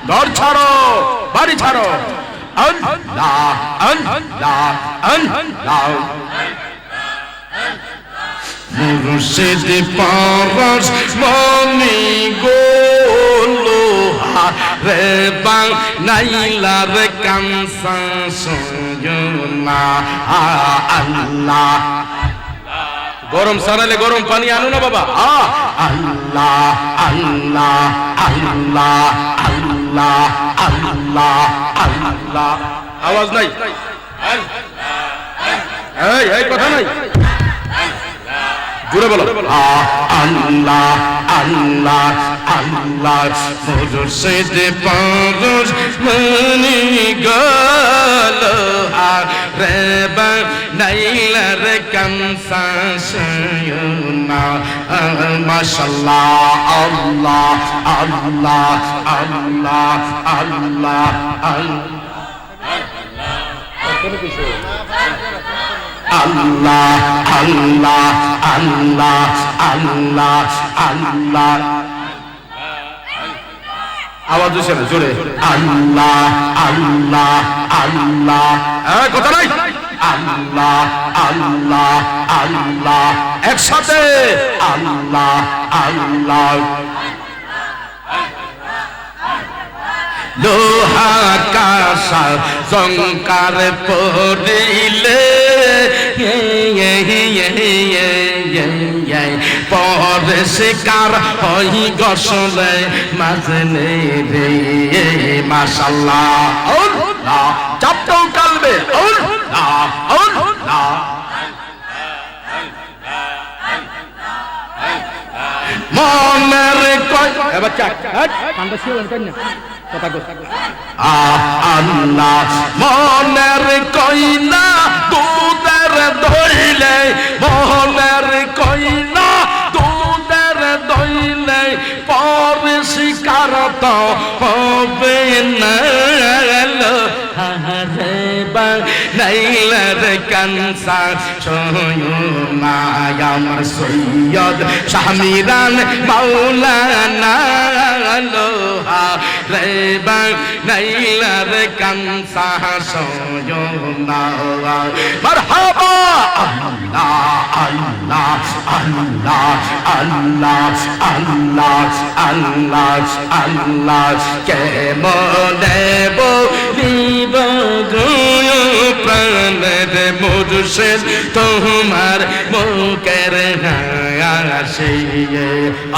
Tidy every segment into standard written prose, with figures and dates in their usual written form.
ঘর ছাড়ো, বাড়ি ছাড়ো। আল্লাহ আল্লাহ আল্লাহ। মুর্শিদ পারস মনি গোলো রে বাং নাইলার কামসা সয়না আল্লাহ। গরম সারালে গরম পানি আনো না বাবা। আল্লাহ আল্লাহ আল্লাহ আল্লাহ আল্লাহ আল্লাহ। আওয়াজ নাই, এই এই কথা নাই, জোরে বলো। আল্লাহ আল্লাহ আল্লাহ। মুর্শিদ পারস মনি গোলো রে বাং নাইলার কামসা সয়না। মাশাআল্লাহ আল্লাহ আল্লাহ আল্লাহ আল্লাহ আল্লাহ আল্লাহ আল্লাহ আল্লাহ আল্লাহ। আওয়াজ হচ্ছে না, জোরে। আল্লাহ আল্লাহ আল্লাহ। কথা নাই। আল্লাহ আল্লাহ আল্লাহ। একসাথে আল্লাহ আল্লাহ। লোহা কাঁসা জঙ্কার পড়িলে পরে শিকার হই গসলে মাজনে রে। মাশাআল্লাহ আল্লাহ। চাপটাও কালবে আল্লাহ আল্লাহ। মনের কই বাচ্চা কান্দা ছিল না কথা কো। আল্লাহ মনের কইনা দুধের ধইলে, মনের কইনা দুধের ধইলে পরে শিকার তো হবে না। নাইলার কানসা সয়না আমার সৈয়দ শাহ মিরান মাওলানা। লোহা রে বাং নাইলার কানসা সয়না। মারহাবা আল্লাহ আল্লাহ আল্লাহ আল্লাহ আল্লাহ আল্লাহ আল্লাহ। কেমনে বলিব প্রাণের মুর্শিদ তোমার মুখের হাসি।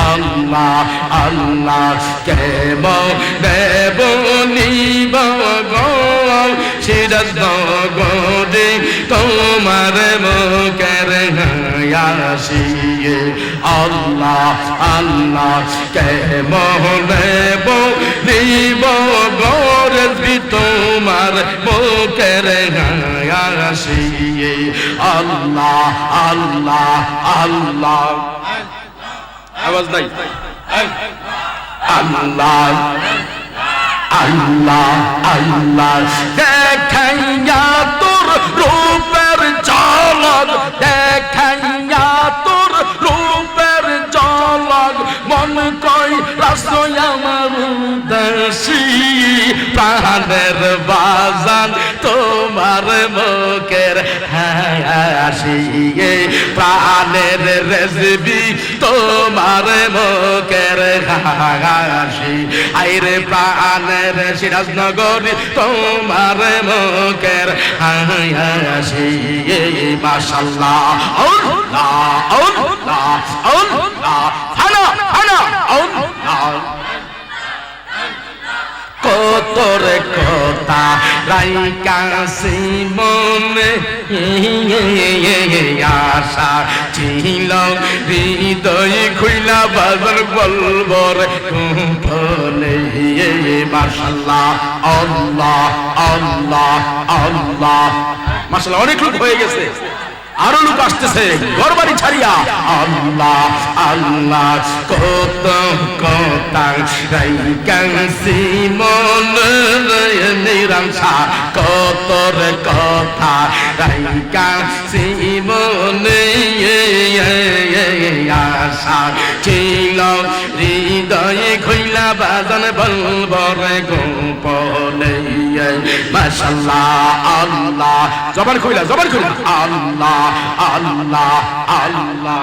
আল্লাহ আল্লাহ। কেমনে বলিব সিরাজ নগরে তোমার মুখের হাসি। আল্লাহ আল্লাহ। কেমনে বলিব তোমার মুখের হাসি। আল্লাহ আল্লাহ আল্লাহ। আওয়াজ নাই। আল্লাহ আল্লাহ আল্লাহ। দেখাইয়া তোর রূপের ঝলক, দেখাইয়া তোর রূপের ঝলক মন কই রাসূল আমার উদাসী। প্রাণের বাজান তোমার মুখের হাসি। প্রাণের রেজবি তোমার মুখের হাসি। আইরে প্রাণের সিরাজনগরী তোমার মুখের হাসি। মাশাআল্লাহ আল্লাহ আল্লাহ আল্লাহ। আনা আনা আল্লাহ। কতর কথা রাইকাছি মনে আশা ছিল হৃদয় খুইলা বাজার বলবর কুফলে। মাশাআল্লাহ আল্লাহ আল্লাহ আল্লাহ। মাশাআল্লাহ অনেক লোক হয়ে গেছে, আরো লোক আসতেছে ঘর বাড়ি ছাড়িয়া। আল্লাহ আল্লাহ। কত কথা রাইকাছি মনে নিরাশা, কতর কথা রাইকাছি মনে আশা ছিল হৃদয় খুইলা বাজান বলবো রে গোপনে মাশাআল্লাহ আল্লাহ জবান খুইলা আল্লাহ আল্লাহ আল্লাহ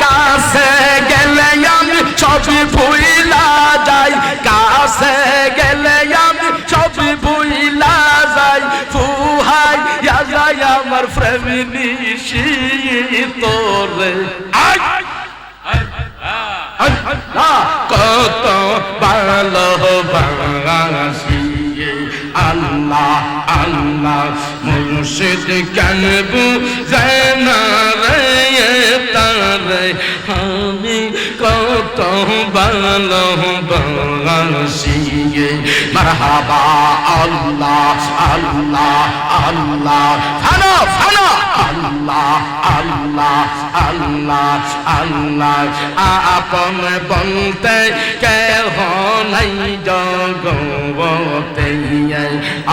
কাছে গেলে আমি সব ভুইলা যাই কাছে গেলে আমি সব ভুইলা যাই ফুহাই যাই আমার প্রেমিনী তোরে কত ভালোবাসি আল্লাহ আল্লাহ মুর্শিদ কেন বুঝায় না রে তারে আমি কত ভালোবাসি মারহাবা আল্লাহ আল্লাহ আল্লাহ ফানা ফানা আল্লাহ আল্লাহ আল্লাহ আল্লাহ আপন বলতে কেহ নাই জগতে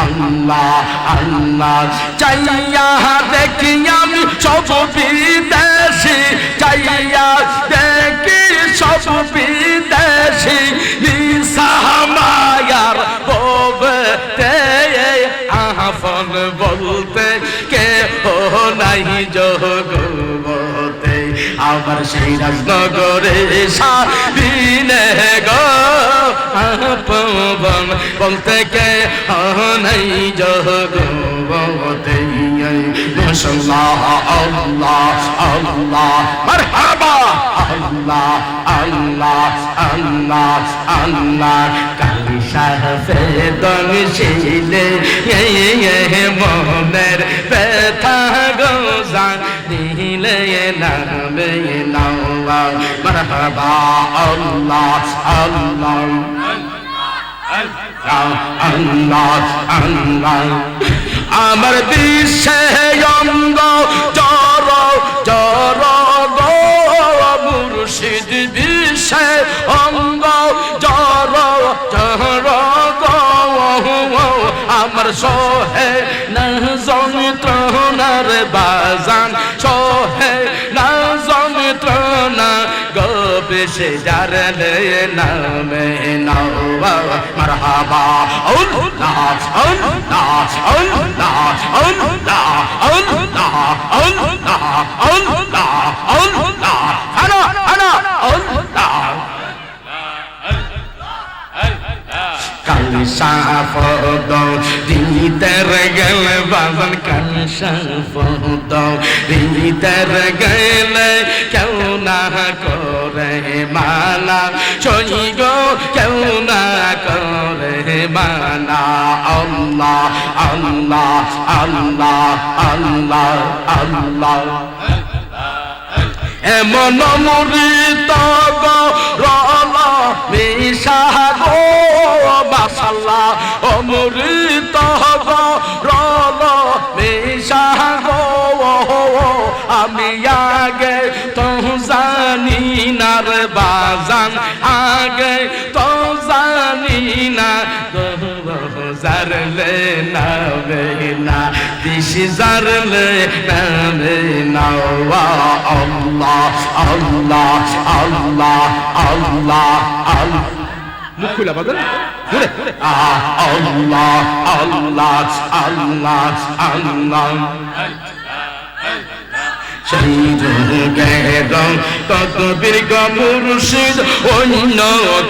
আল্লাহ আল্লাহ চাইয়া দেখি আমি সব বিদেশি চাইয়া দেখি সব বিদেশি নিসামায়ার বলতে আপন বলতে কেহ নাই জগতে আবার সেই রাজনগরে সাবিনে গো আপন বলতে কেহ নাই জগতে মাশাআল্লাহ আল্লাহ আল্লাহ মারহাবা আল্লাহ আল্লাহ আল্লাহ আল্লাহ কালি সাহেবে দংশিলে মনের ব্যথা গোজান দিলে নামে নাওয়া মারহাবা আল্লাহ আল্লাহ আল্লাহ আল্লাহ আমার বিশ্বে অঙ্গ জর জর গো মুর্শিদ বিশ্বে অঙ্গ জর জর গো আমার সোহে না যন্ত্রণার বাজান সোহে না যন্ত্রণা গো বেশে জারলে নামে নাওয়া মারহাবা আল্লাহ আল্লাহ আল্লাহ আল্লাহ আল্লাহ আল্লাহ আল্লাহ আল্লাহ আনা আনা আল্লাহ কালসাফদ দিতের গেলে বাজান কালসাফদ দিতের গেলে কেউ না করে মানা সই গো কেউ না করে মানা আল্লাহ আল্লাহ আল্লাহ আল্লাহ আল্লাহ এমন মুরিত গো রল মিশা গো মাশাআল্লাহ অমৃত গো রল মিশা গো আমি আগে তো জানি না রে বাজান আগে তো জানি না জারলে নামে না দিশি জারলে নামে নাওয়া আল্লাহ আল্লাহ আল্লাহ আল্লাহ আল্লাহ মুখ খুলে বাদল জোরে আল্লাহ আল্লাহ আল্লাহ আল্লাহ শহীদ গেরং তকবীর গো মুর্শিদ অন্য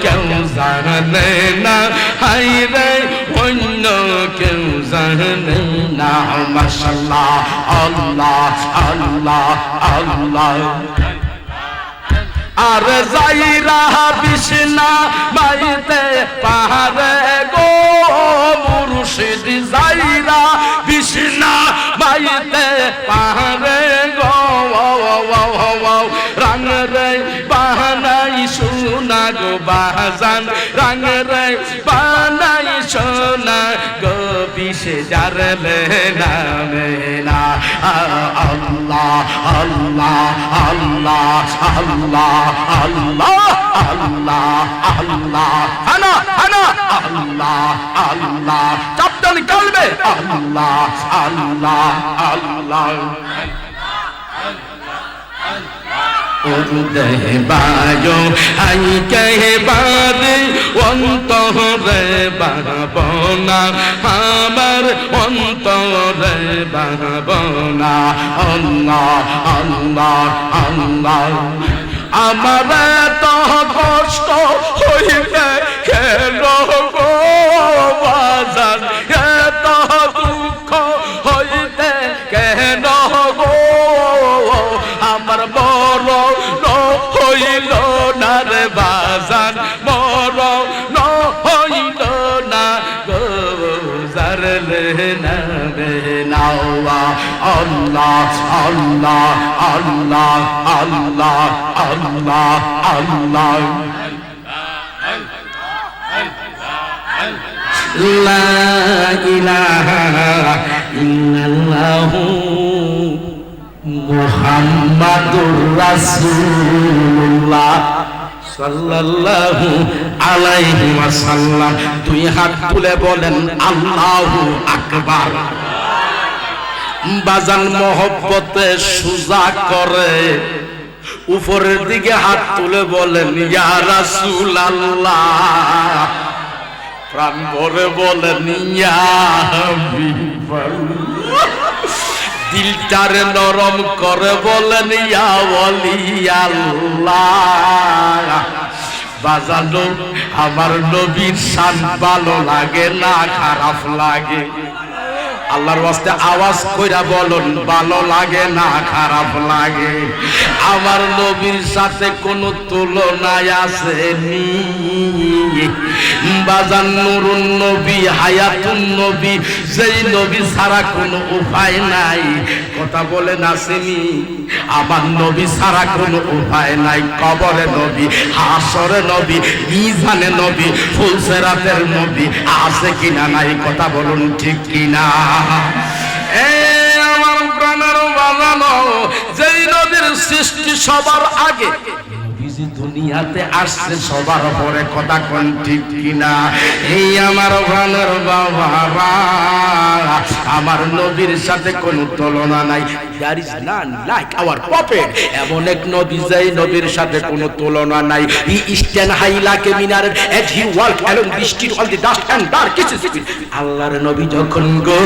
কেউ জানে না হাই রে অন্য কেউ জানে না মাশাআল্লাহ আল্লাহ আল্লাহ আল্লাহ আর যাইরা বিছনা বাইতে পাহাড়ে গো মুর্শিদ যাইরা বিছনা বাইতে পাহাড়ে গো রাং রে বাহানাই সোনা গো বাজান রাং রে বাহানাই সোনা গো বিশে জারলে নামে না আল্লাহ আল্লাহ আল্লাহ আল্লাহ আল্লাহ আল্লাহ আল্লাহ আনা আনা আল্লাহ আল্লাহ চাপটান কালবে আল্লাহ আল্লাহ আল্লাহ উদে বায়ো আই কে বাদে অন্তরে বাবনা আমার অন্তরে বাবনা আল্লাহ আল্লাহ আল্লাহ আমার তো কষ্ট হইবে কেন গো বাজান এত দুঃখ হইতে কেন গো আমার বড় হইল না রে বাজান বড় হইল না গো জারলে না রে নাওয়া আল্লাহ আল্লাহ আল্লাহ আল্লাহ আল্লাহ আল্লাহ লা ইলাহা ইল্লাল্লাহু মুহাম্মাদুর রাসূলুল্লাহ সাল্লাল্লাহু আলাইহি ওয়াসাল্লাম। দুই হাত তুলে বলেন আল্লাহু আকবার। বাজান মহব্বতে সুজা করে উপরের দিকে হাত তুলে বলেন ইয়া রাসূলুল্লাহ, প্রাণ ভরে বলেন ইয়া হাবিবাল্লাহ, দিলটারে নরম করে বলেন ইয়া ওয়ালিয়াল্লাহ। বাজানো আমার নবীর শান ভালো লাগে না খারাপ লাগে? আল্লাহর ওয়াস্তে আওয়াজ কইরা বলুন ভালো লাগে না খারাপ লাগে? আমার নবীর সাথে কোনো তুলনা আসেনি। বাজান নুরুন নবী হায়াতুন নবী, যেই নবী ছাড়া কোনো উপায় নাই। কথা বলেন আসেনি? আমার নবী ছাড়া কোনো উপায় নাই। কবরে নবী, হাসরে নবী, মিজানে নবী, ফুলসেরাতের নবী আছে কিনা নাই? কথা বলুন ঠিক কিনা? আমার প্রাণের বাজানো, যেই নবীর সৃষ্টি সবার আগে, দুনিয়াতে আসছে সবার পরে। কথা কোন ঠিক কিনা? এই আমার প্রাণের বাবা, আমার নবীর সাথে কোনো তুলনা নাই। There is none like our prophet. এমন এক নবী যেই নবীর সাথে কোনো তুলনা নাই। He stand high like a minaret as he walk along the street on the dust and darkest street. আল্লাহর নবী যখন গো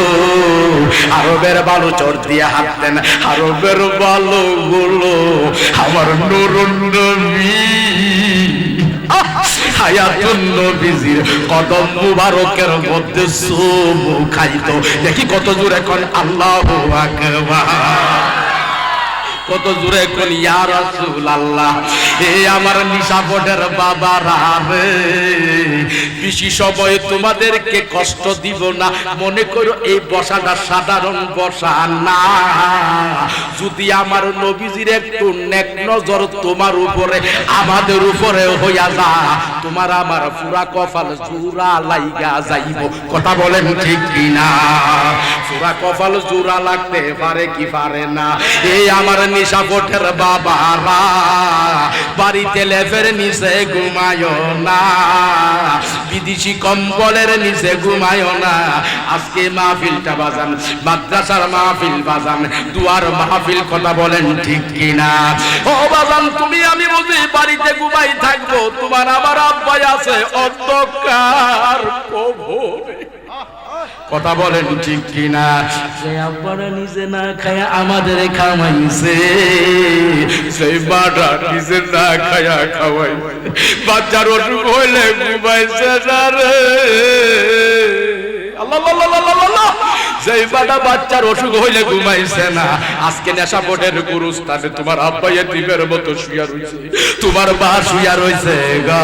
আরবের বালু চর দিয়ে হাঁটতেন, আরবের বালু গুলো আমার নুরুন নবী হায়াতুন নবীজির কদম মুবারকের মধ্যে চুমু খাইতো। দেখি কত জোরে কোন আল্লাহু আকবার, কত জোরে কোন ইয়া রাসূলুল্লাহ। এই আমার নিশাপটের বাবারা রে, বেশি সময় তোমাদেরকে কষ্ট দিব না। মনে করো এই বসাটা সাধারণ বসা না। যদি আমার নবীজির একটু নেক নজর তোমার উপরে আমাদের উপরে হইয়া যা, তোমার আমার পুরা কপাল জোড়া লাইগা যাইব। কথা বলেন ঠিক কিনা? পুরা কপাল জোড়া লাগতে পারে কি পারে না? এই আমার নিশাপটের বাবারা, বাড়িতে লেপের নিচে ঘুমায় না, বিদেশি কম্বলের নিচে ঘুমায় না। আজকে মাহফিলটা বাজান মাদ্রাসার মাহফিল বাজান, দুয়ার মাহফিল। কথা বলেন ঠিক কিনা? ও বাজান, তুমি আমি বুঝি বাড়িতে ঘুমাই থাকবো, তোমার আমার আব্বাই আছে অন্ধকার কবরে। কথা বলেন ঠিক কিনা? সে আব্বারা নিজে না খায়া আমাদের খাওয়াইছে, সেই বাটা নিজে না খায়া খাওয়াইছে। বাচ্চার অসুখ হইলে ঘুমাইছে না রে। আল্লাহ আল্লাহ আল্লাহ, যেই বাটা বাচ্চার অসুখ হইলে ঘুমাইছে না, আজকে নেশা বোর্ডের গুরুস্থানে তোমার আব্বা এতিমের মতো শুয়া রইছে, তোমার মা শুয়া রইছে গো।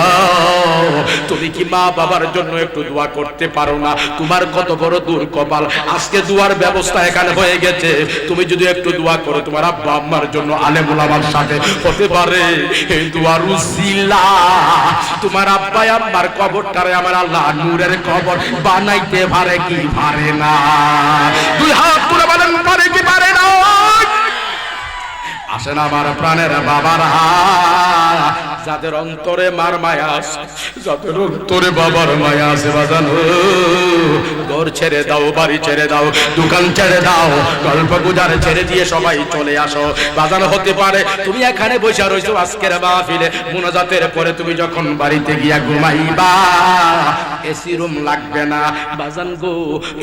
তুমি কি মা বাবার জন্য একটু দোয়া করতে পারো না? তোমার কত বড় দূর কপাল, আজকে দোয়ার ব্যবস্থা এখানে হয়ে গেছে। তুমি যদি একটু দোয়া করো তোমার আব্বা আম্মার জন্য, আলেম ওলামার সাথে হতে পারে এই দোয়ার উসিলা তোমার আব্বা আম্মার কবরটারে আমার আল্লাহ নূরের কবর বানাইতে পারে কি পারে না? দুই হাত তুলে বলেন পারে কি পারে না? আসেন আমার প্রাণের বাবারা, যাদের অন্তরে মার মায়া আছে, যাদের অন্তরে বাবার মায়া আছে বাজান, ঘর ছেড়ে দাও, বাড়ি ছেড়ে দাও, দোকান ছেড়ে দাও, গল্প গুজার ছেড়ে দিয়ে সবাই চলে আসো বাজান। হতে পারে তুমি এখানে বসে রইছো আজকের মাহফিলে, মুনাজাতের পরে তুমি যখন বাড়িতে গিয়া ঘুমাইবা এসি রুম লাগবে না বাজান গো,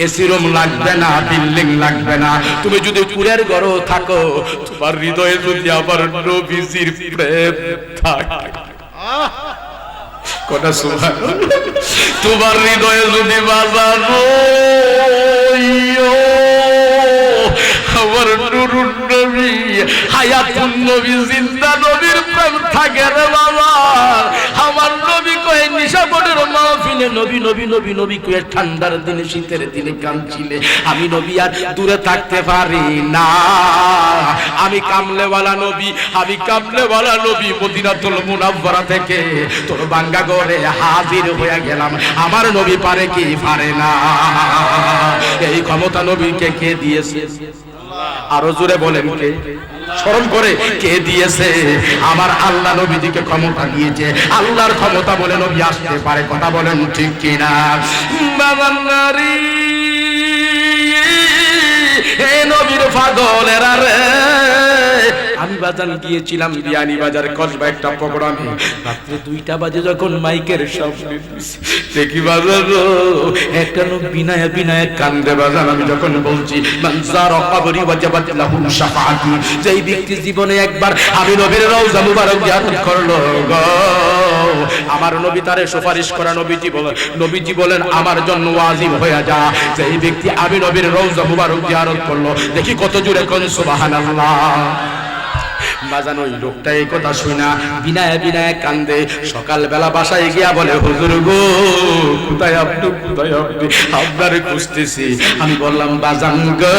এসি রুম লাগবে না, বিল্ডিং লাগবে না। তুমি যদি কুড়ের ঘরও থাকো, তোমার হৃদয়ে যদি আবার নবীজির প্রেম থাকে, কথা সুবহানাল্লাহ, তোমার হৃদয়ে যদি বাজান আমার নুরুন নবী, হায়াতুন নবী, জিন্দা নবীর প্রেম থাকে রে বাবা। আমার নবী কয়ে নিশাবনের মাহফিলে নবী নবী নবী নবী কয়ে ঠান্ডার দিনে শীতের দিনে কাঁদছিলে, আমি নবী আর দূরে থাকতে পারি না। আমি কামলেওয়ালা নবী, আমি কামলেওয়ালা নবী মদিনাতুল মুনাওয়ারা থেকে তোর বাঙ্গা ঘরে হাজির হয়ে গেলাম। আমার নবী পারে কি পারে না? এই ক্ষমতা নবীকে কে দিয়েছে? আরো জোরে বলেন কে? স্মরণ করে কে দিয়েছে? আমার আল্লাহ নবীজিকে ক্ষমতা দিয়েছে। আল্লাহর ক্ষমতা বলে নবী আসতে পারে, কথা বলেন ঠিক কিনা? বাবার নারী হে নবীর পাগলেরা রে, আমি বাজান গিয়েছিলাম বিয়ানি বাজার কসবা একটা প্রোগ্রামে, রাত্রে 2টা বাজে যখন মাইকের সামনে দেখি বাজার একটা লোক বিনায় বিনায় কান্দে বাজান। আমি যখন বলছি মানজার কবরি ওয়াজাবাত লাহু শাফাআতি, যেই ব্যক্তি জীবনে একবার আমি নবীর রওজা মুবারক জিয়ারত করলো গো, আমার নবী তারে সুপারিশ করা নবীজি বলেন আমার জন্য ওয়াজিব হয়ে যা। যেই ব্যক্তি আমি নবীর রওজা মুবারক জিয়ারত করলো, দেখি কত জোরে কোন সুবহানাল্লাহ। বাজান ওই লোকটা এই কথা শুনা বিনায় বিনায় কান্দে। সকালবেলা বাসায় গিয়া বলে হুজুর গো কোথায় আপনি, কোথায় আপনি, আপনারে খুঁজতেছি। আমি বললাম বাজান গো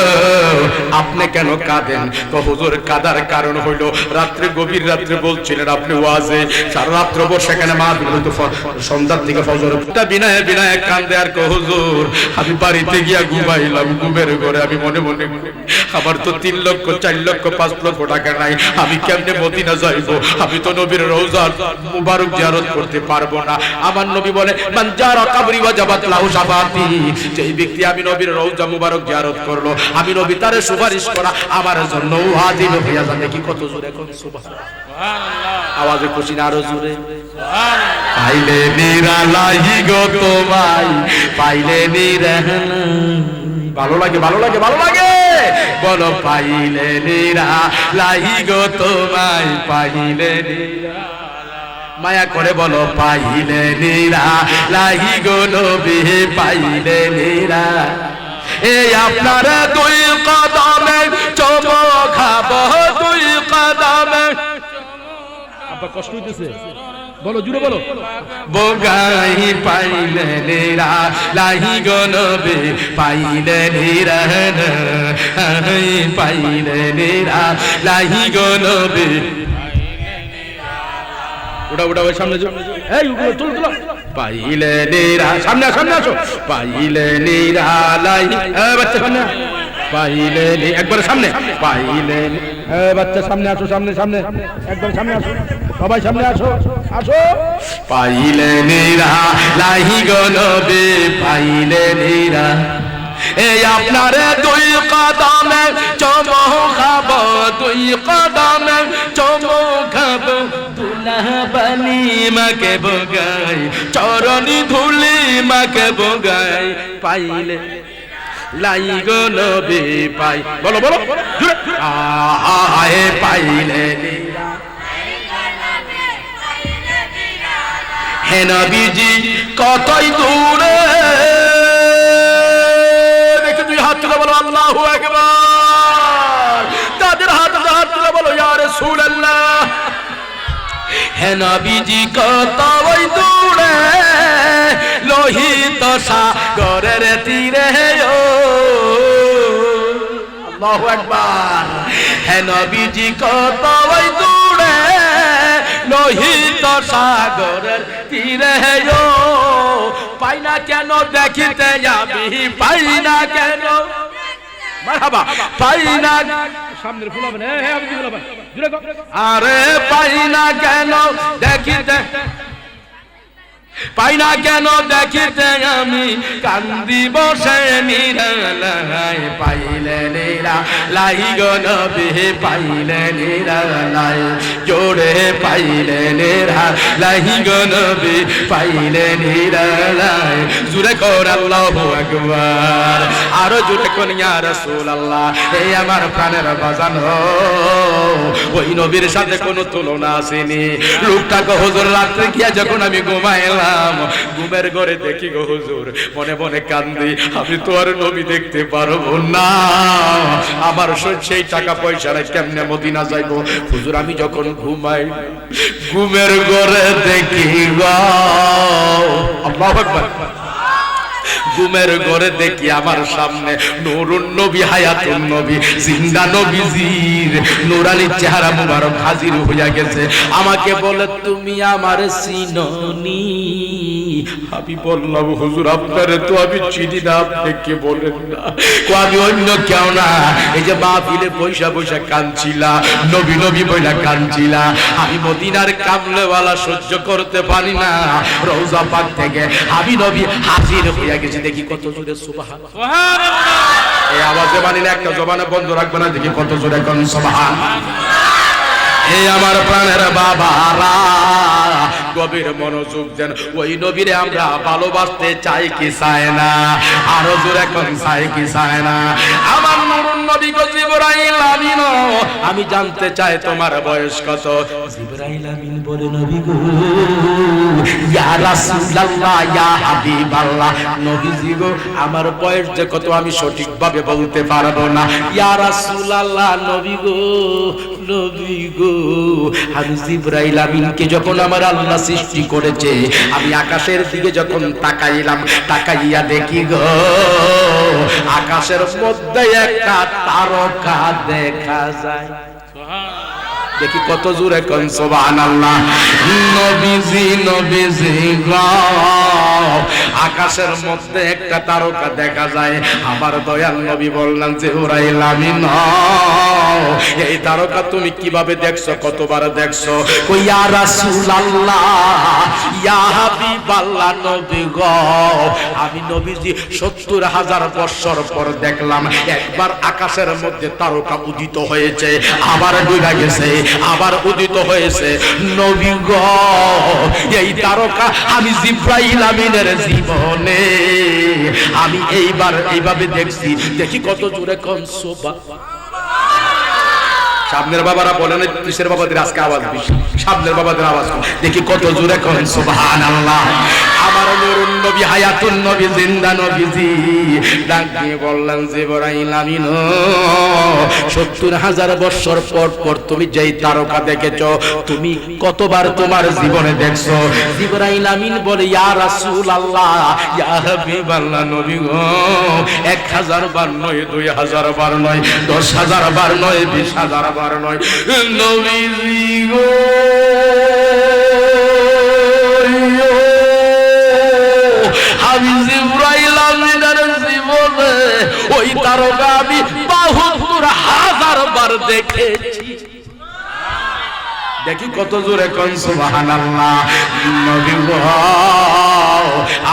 আপনি কেন কাঁদেন? তো হুজুর কাঁদার কারণ হইল রাত্রে গভীর রাত্রে বলছিলেন আপনি ওয়াজে, সারা রাত্র বসে সেখানে মাহফিল হইতো, সন্ধ্যার থেকে ফজর বিনায় বিনায় কান্দে। আর কো হুজুর আমি বাড়িতে গিয়া ঘুমাইলাম, ঘুমের ঘরে আমি মনে মনে আমার তো 3 লক্ষ 4 লক্ষ 5 লক্ষ টাকা নাই, আমি কেমনে মদিনা যাইব? আমি তো নবীর রওজা মুবারক জিয়ারত করতে পারবো না। আমার নবী বলে মান জারা কবরি ওয়াজাবাত লাহু শাফাআতি, যেই ব্যক্তি আমি নবীর রওজা মুবারক জিয়ারত করলো, আমি নবী তারে সুপারিশ করা আমার জন্য ওয়াজিব হয়ে যাবে। কি কত জোরে কোন সুবহানাল্লাহ, আওয়াজে খুশি না আরো জোরে সুবহানাল্লাহ। পাইলে নিরালাহি গো তোমায়, পাইলে নিরালা, ভালো লাগে ভালো লাগে ভালো লাগে, বলো পাইলে নিরালাহি গো তোমায়, পাইলে মায়া করে বলো পাইলে নিরালাহি গো নবী, পাইলে নিরা। এই আপনার 2 কদমে চমকাবো, 2 কদমে। আপা কষ্ট হইতেছে? বলো জুড়ে বলো। বগাই পাইলে নিরালাহি গো নবী, পাইলে নিরালা, পাইলে নিরালাহি গো নবী। ওটা ওটা ওই সামনে এই চলো চলো। পাইলে নিরা, সামনে সামনে আসো। পাইলে নিরালাহি, বাচ্চা সামনে, পাইলে একবার সামনে, পাইলে বাচ্চা সামনে আসো, সামনে সামনে একবার সামনে আসো, সবাই সামনে আসো আসো। পাইলে নিরালাহি গো নবী, পাইলে নিরা। এই আপনার 2 কদমে চমকাবো, 2 কদমে চমকাবো, দুলহা বানি মাকে বগাই, চরণী ধুলি মাকে বগাই, পাইলে লাই গো নবী পাই। বলো বলো জুড়ে, আয়ে পাইলে হে নবীজি কতই দূরে। দেখে 2 হাত তুলে বলো আল্লাহু আকবার, তাদের হাত তুলে বলো ইয়া রাসূলুল্লাহ। হে নবীজি কতই দূরে, লোহিত সাগরের তীরে, আল্লাহু আকবার। হে নবীজি কতই দূরে, লোহিত সাগরের তীরে, পাই না কেন দেখিতে যাবি, পাই না কেন, মারহাবা, পাই না সামনের ফুলাবেন, হ্যাঁ আমি ফুলাবেন, আরে পাই না কেন দেখিতে, পাই না কেন দেখিতে আমি কান্দি বসে নিরালাই, পাইলে নিরালাই গো নবী পাইলে নিরালাই, জোরে পাইলে নিরালাই গো নবী পাইলে নিরালাই। জোরে কর আল্লাহু আকবার, আরো জোরে কোন ইয়া রাসূলুল্লাহ। এই আমার প্রাণের বাজান, ওই নবীর সাথে কোনো তুলনা আসেনি। লোকটাকে হুজুর রাত্রে গিয়া যখন আমি ঘুমাইলাম, ঘুমের ঘরে দেখি গো হুজুর মনে মনে কান্দি, আমি তো আর নবী দেখতে পারবো না, আমার সেই টাকা পয়সা কেমনে মদিনা যাইবো। হুজুর আমি যখন ঘুমাই ঘুমের ঘরে দেখি গো, আল্লাহু আকবার, ঘুমের ঘরে দেখি আমার সামনে নূরুন নবী, হায়াতুন নবী, জিন্দা নবীজির নূরানি চেহারা মুবারক হাজির হইয়া গেছে। আমাকে বলে তুমি আমার চিননি? আমি বললাম হুজুর আপনারে তো আমি চিনি না, আপনি কে বলেন না? আমি অন্য কেউ না, এই যে মাহফিলে পয়সা পয়সা কাঁদছিলা, নবী নবী বইলা কাঁদছিলা, আমি মদিনার কামলেওয়ালা সহ্য করতে পারি না, রওজা পাক থেকে আমি নবী হাজির হইয়া গেছি। দেখি কত জোরে সুবহানাল্লাহ, এই আওয়াজে মানি না, একটা জবানে বন্ধ রাখবে না, দেখি কত জোরে কোন সুবহানাল্লাহ। এই আমার প্রাণের বাবারা গভীর মনোযোগ দেন, ওই নবীরে আমরা ভালোবাসতে চাই কি চাই না? আরো জোরে কোন চাই কি চাই না? আমার নূরুন নবী গো জিবরাইল আমিন, আমি জানতে চাই তোমার বয়স কত? জিবরাইল আমিন বলে নবী গো, ইয়া রাসূলুল্লাহ ইয়া হাবিবাল্লাহ, নবীজি গো আমার বয়স যে কত আমি সঠিকভাবে বলতে পারবো না। ইয়া রাসূলুল্লাহ নবী গো, নবী গো আমি জিবরাইল আমিনকে যখন আমার আল্লাহ সৃষ্টি করেছে, আমি আকাশের দিকে যখন তাকাইলাম, তাকাইয়া দেখি গো আকাশের মধ্যে একটা তারকা দেখা যায়। দেখি কত জোরে কোন সুবহানাল্লাহ। নবীজি নবীজি গো আকাশের মধ্যে একটা তারকা দেখা যায়। আমার দয়াল নবী বললেন জিবরাইল আমিন, এই তারকা তুমি কিভাবে দেখছো, কতবার দেখছো? কই ইয়া রাসূলুল্লাহ ইয়া হাবিবাল্লাহ নবী গো, আমি নবীজি ৭০,০০০ বছর পর দেখলাম একবার আকাশের মধ্যে তারকা উদিত হয়েছে, আবার ডুবে গেছে, আবার উদিত হয়েছে। নবী গো এই তারকা আমি জিবরাইল আমিনের জীবনে আমি এইভাবে দেখছি। দেখি কত জোরে কোন সুবহানাল্লাহ। সামনের বাবারা বলেন কিসের বাবাদের আজকে আওয়াজ বেশি? সামনের বাবাদের আওয়াজ দেখি কত জোরে কোন সুবহানাল্লাহ। আমার নূরুন নবী, হায়াতুন নবী, জিন্দা নবীজি ডাক দিয়ে বললেন জিবরাইল আমিন, ৭০,০০০ বছর পর পর তুমি যেই তারকা দেখেছো, তুমি কতবার তোমার জীবনে দেখছো? জিবরাইল আমিন বলে ইয়া রাসূলুল্লাহ ইয়া হাবিবাল্লাহ নবী গো, ১০০০ বার নয়, ২০০০ বার নয়, ১০,০০০ বার নয়, ২০,০০০ বার নয়, নবীজি গো আমি জিবরাইল আমিনের জীবনে ওই তারকা আমি ৭২,০০০ বার দেখেছি। দেখি কত জোরে কোন সুবহানাল্লাহ। নবী গো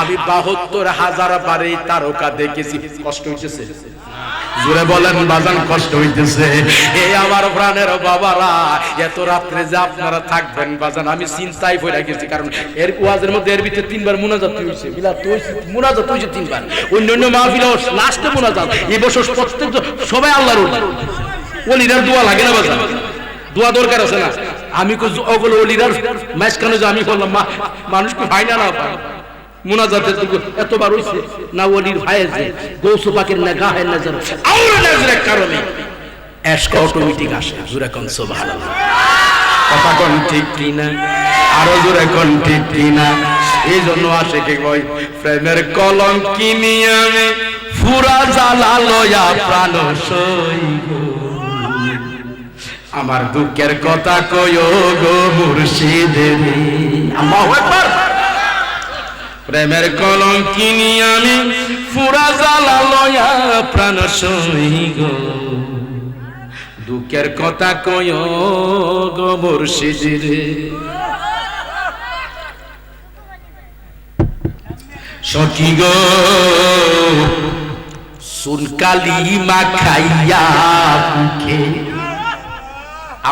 আমি ৭২,০০০ বার এই তারকা দেখেছি। কষ্ট হইতেছে? জোরে বলেন বাজান, কষ্ট হইতেছে? এই আমার প্রাণের বাবারা, এত রাত্রে যে আপনারা থাকবেন বাজান আমি চিন্তায় পড়ে গেছি, কারণ এর ওয়াজের মধ্যে এর ভিতরে ৩ বার মুনাজাত হইছে, মুনাজাত হইছে 3 বার, অন্যান্য মাহফিলে লাস্টে মুনাজাত। এই বছর প্রত্যেক সবাই আল্লাহর ওলিরার দোয়া লাগে না বাজান? দোয়া দরকার আছে না? আমি ওগুলো ওলিরার মাঝখানে যে আমি বললাম মানুষকে ভাই না পায় মুনাজাতের এতবার হইছে না, ওলির ভাইয়েছে গৌস পাকের নেগাহের নজর আউর নজরের কারণে এশক অটোমেটিক আসে। জোরে কোন সুবহানাল্লাহ। কথা কোন ঠিক কি না? আরো জোরে কোন ঠিক কি না? এই জন্য আসে কে কই প্রেমের কলঙ্কিনী আমি ফুরা জ্বালা লয়া প্রাণ সইব, আমার দুঃখের কথা কইও গো মুর্শিদের। আল্লাহু আকবার। প্রেমের কলঙ্কিনী আমি ফুরা জ্বালা লয়া প্রাণ সই গো, দুঃখ দুঃখের কথা কয় গো মুর্শিদ রে সখী গো সুনকালি মাখাইয়া মুখে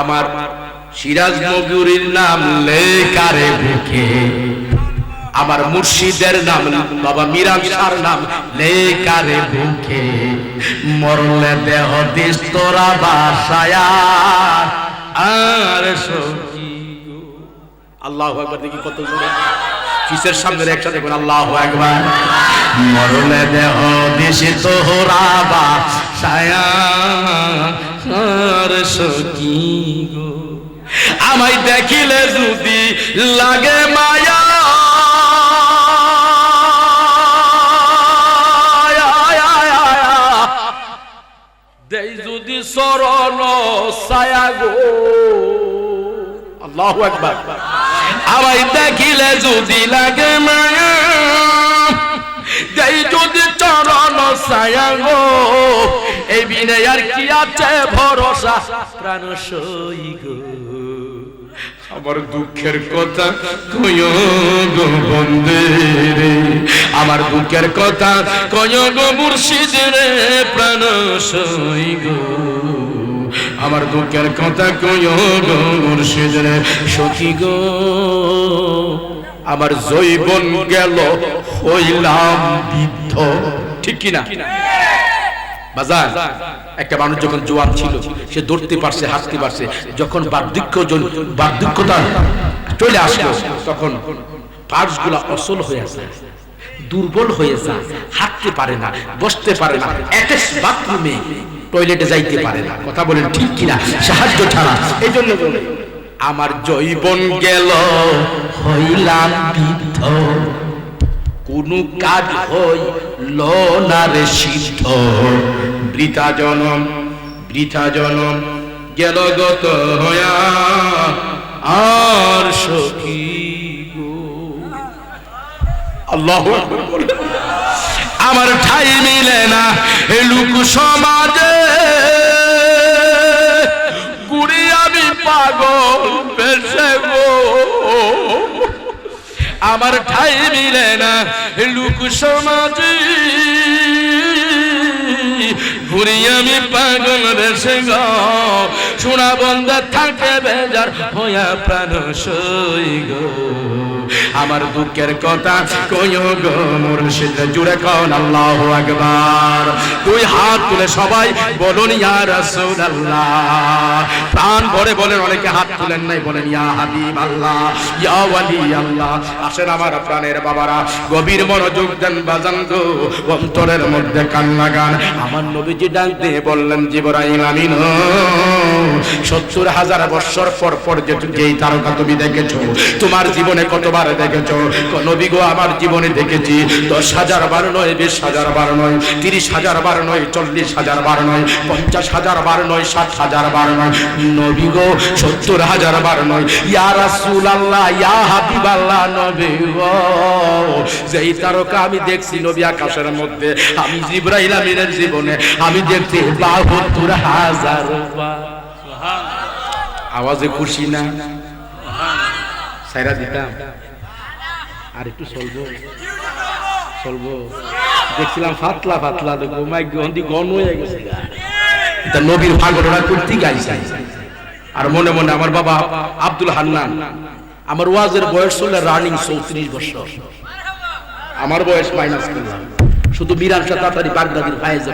আমার সিরাজ নবীর নাম লেকারে বুকে আমার মুর্শিদের নাম বাবা মিরাজ শাহর নাম লেকারে বুকে মরলে দেহ দিস তোরা বাসায়া আর সখী গো আল্লাহু আকবার দেখি কত জোরে কিসের সামনে একসাথে বল আল্লাহু আকবার মরলে দেহ দিস তোরা বাসায়া আর সখী গো আমায় দেখিলে যদি লাগে মায়া দেই যদি শরণ ছায়া গো আল্লাহু আকবার আমায় দেখিলে যদি লাগে মায়া দেই যদি চরণ ছায়া গো এই বিনে আর কি আছে ভরসা প্রাণ সই গো আমার দুঃখের কথা কয় গো বন্দে রে আমার দুঃখের কথা কয় গো মুর্শিদ রে প্রাণ সই গো আমার দুঃখের কথা কয় গো মুর্শিদ রে সখী গো আমার জৈবন গেল হইলাম বৃদ্ধ ঠিক কি না বাজার একটা মানুষ যখন জোয়ান ছিল সে দৌড়তে পারছে হাসতে পারছে যখন বার্ধক্যতা চলে আসলো তখন পার্টসগুলো অচল হয়ে যায় দুর্বল হয়ে যায় হাঁটতে পারে না বসতে পারে না অ্যাটাচ বাথরুমে টয়লেটে যাইতে পারে না কথা বলেন ঠিক কিনা সাহায্য ছাড়া এই জন্য আমার জৈবন গেল হইলাম বৃদ্ধ কোন কাজ হইল না রে সিদ্ধ বৃথা জনম গেল গত হয়া আর সখী গো আল্লাহু আকবার আমার ঠাই মিলে না এ লোক সমাজে গুড়ি আমি পাগল বেশে গো আমার ঠাই মিলে না লোক সমাজে ঘুরি আমি পাগল বেশে গো শোনা বন্ধ থাকে বেজার হইয়া প্রাণ সই গো আমার দুঃখের কথা কয় গো মুর্শিদ জুড়ে কোন আল্লাহু আকবার দুই হাত তুলে সবাই বলুন ইয়া রাসূলুল্লাহ প্রাণ ভরে বলেন অনেকে হাত তুলেন নাই বলেন ইয়া হাবিব আল্লাহ ইয়া ওয়ালি আল্লাহ আসেন আমার প্রাণের বাবারা গভীর মনোযোগ দেন বাজান গো অন্তরের মধ্যে কান লাগান আমার নবীজি ডাক দিয়ে বললেন জিবরাইল আমিন ৭০,০০০ বছর পর যেই তারকা তুমি দেখেছো তোমার জীবনে কতবার দেখেছো নবী গো আমার জীবনে দেখেছি ১০,০০০ বার নয় ২০,০০০ বার নয় ৩০,০০০ বার নয় ৪০,০০০ বার নয় ৫০,০০০ বার নয় ৬০,০০০ বার নয় নবী গো ৭০,০০০ বার নয় ইয়া রাসূলুল্লাহ ইয়া হাবিবাল্লাহ নবী গো যেই তারকা আমি দেখছি নবী আকাশের মধ্যে আমি জিবরাইল আমিনের জীবনে আমি দেখছি ৭২,০০০ বার আওয়াজে খুশি না সাইরা দিতাম আর একটু চলবো দেখছিলাম ফাতলা দেখো মাইক গন হয়ে গেছে এটা নবীর ভাগটা করতে গাইছে আর মনে মনে আমার বাবা আব্দুল হান্নান আমার ওয়াজের বয়স ছিল রানিং ৩৪ বছর আমার বয়স মাইনাস করলাম শুধু মীরাংশা তাড়াতাড়ি বাগদাদির ভাইজে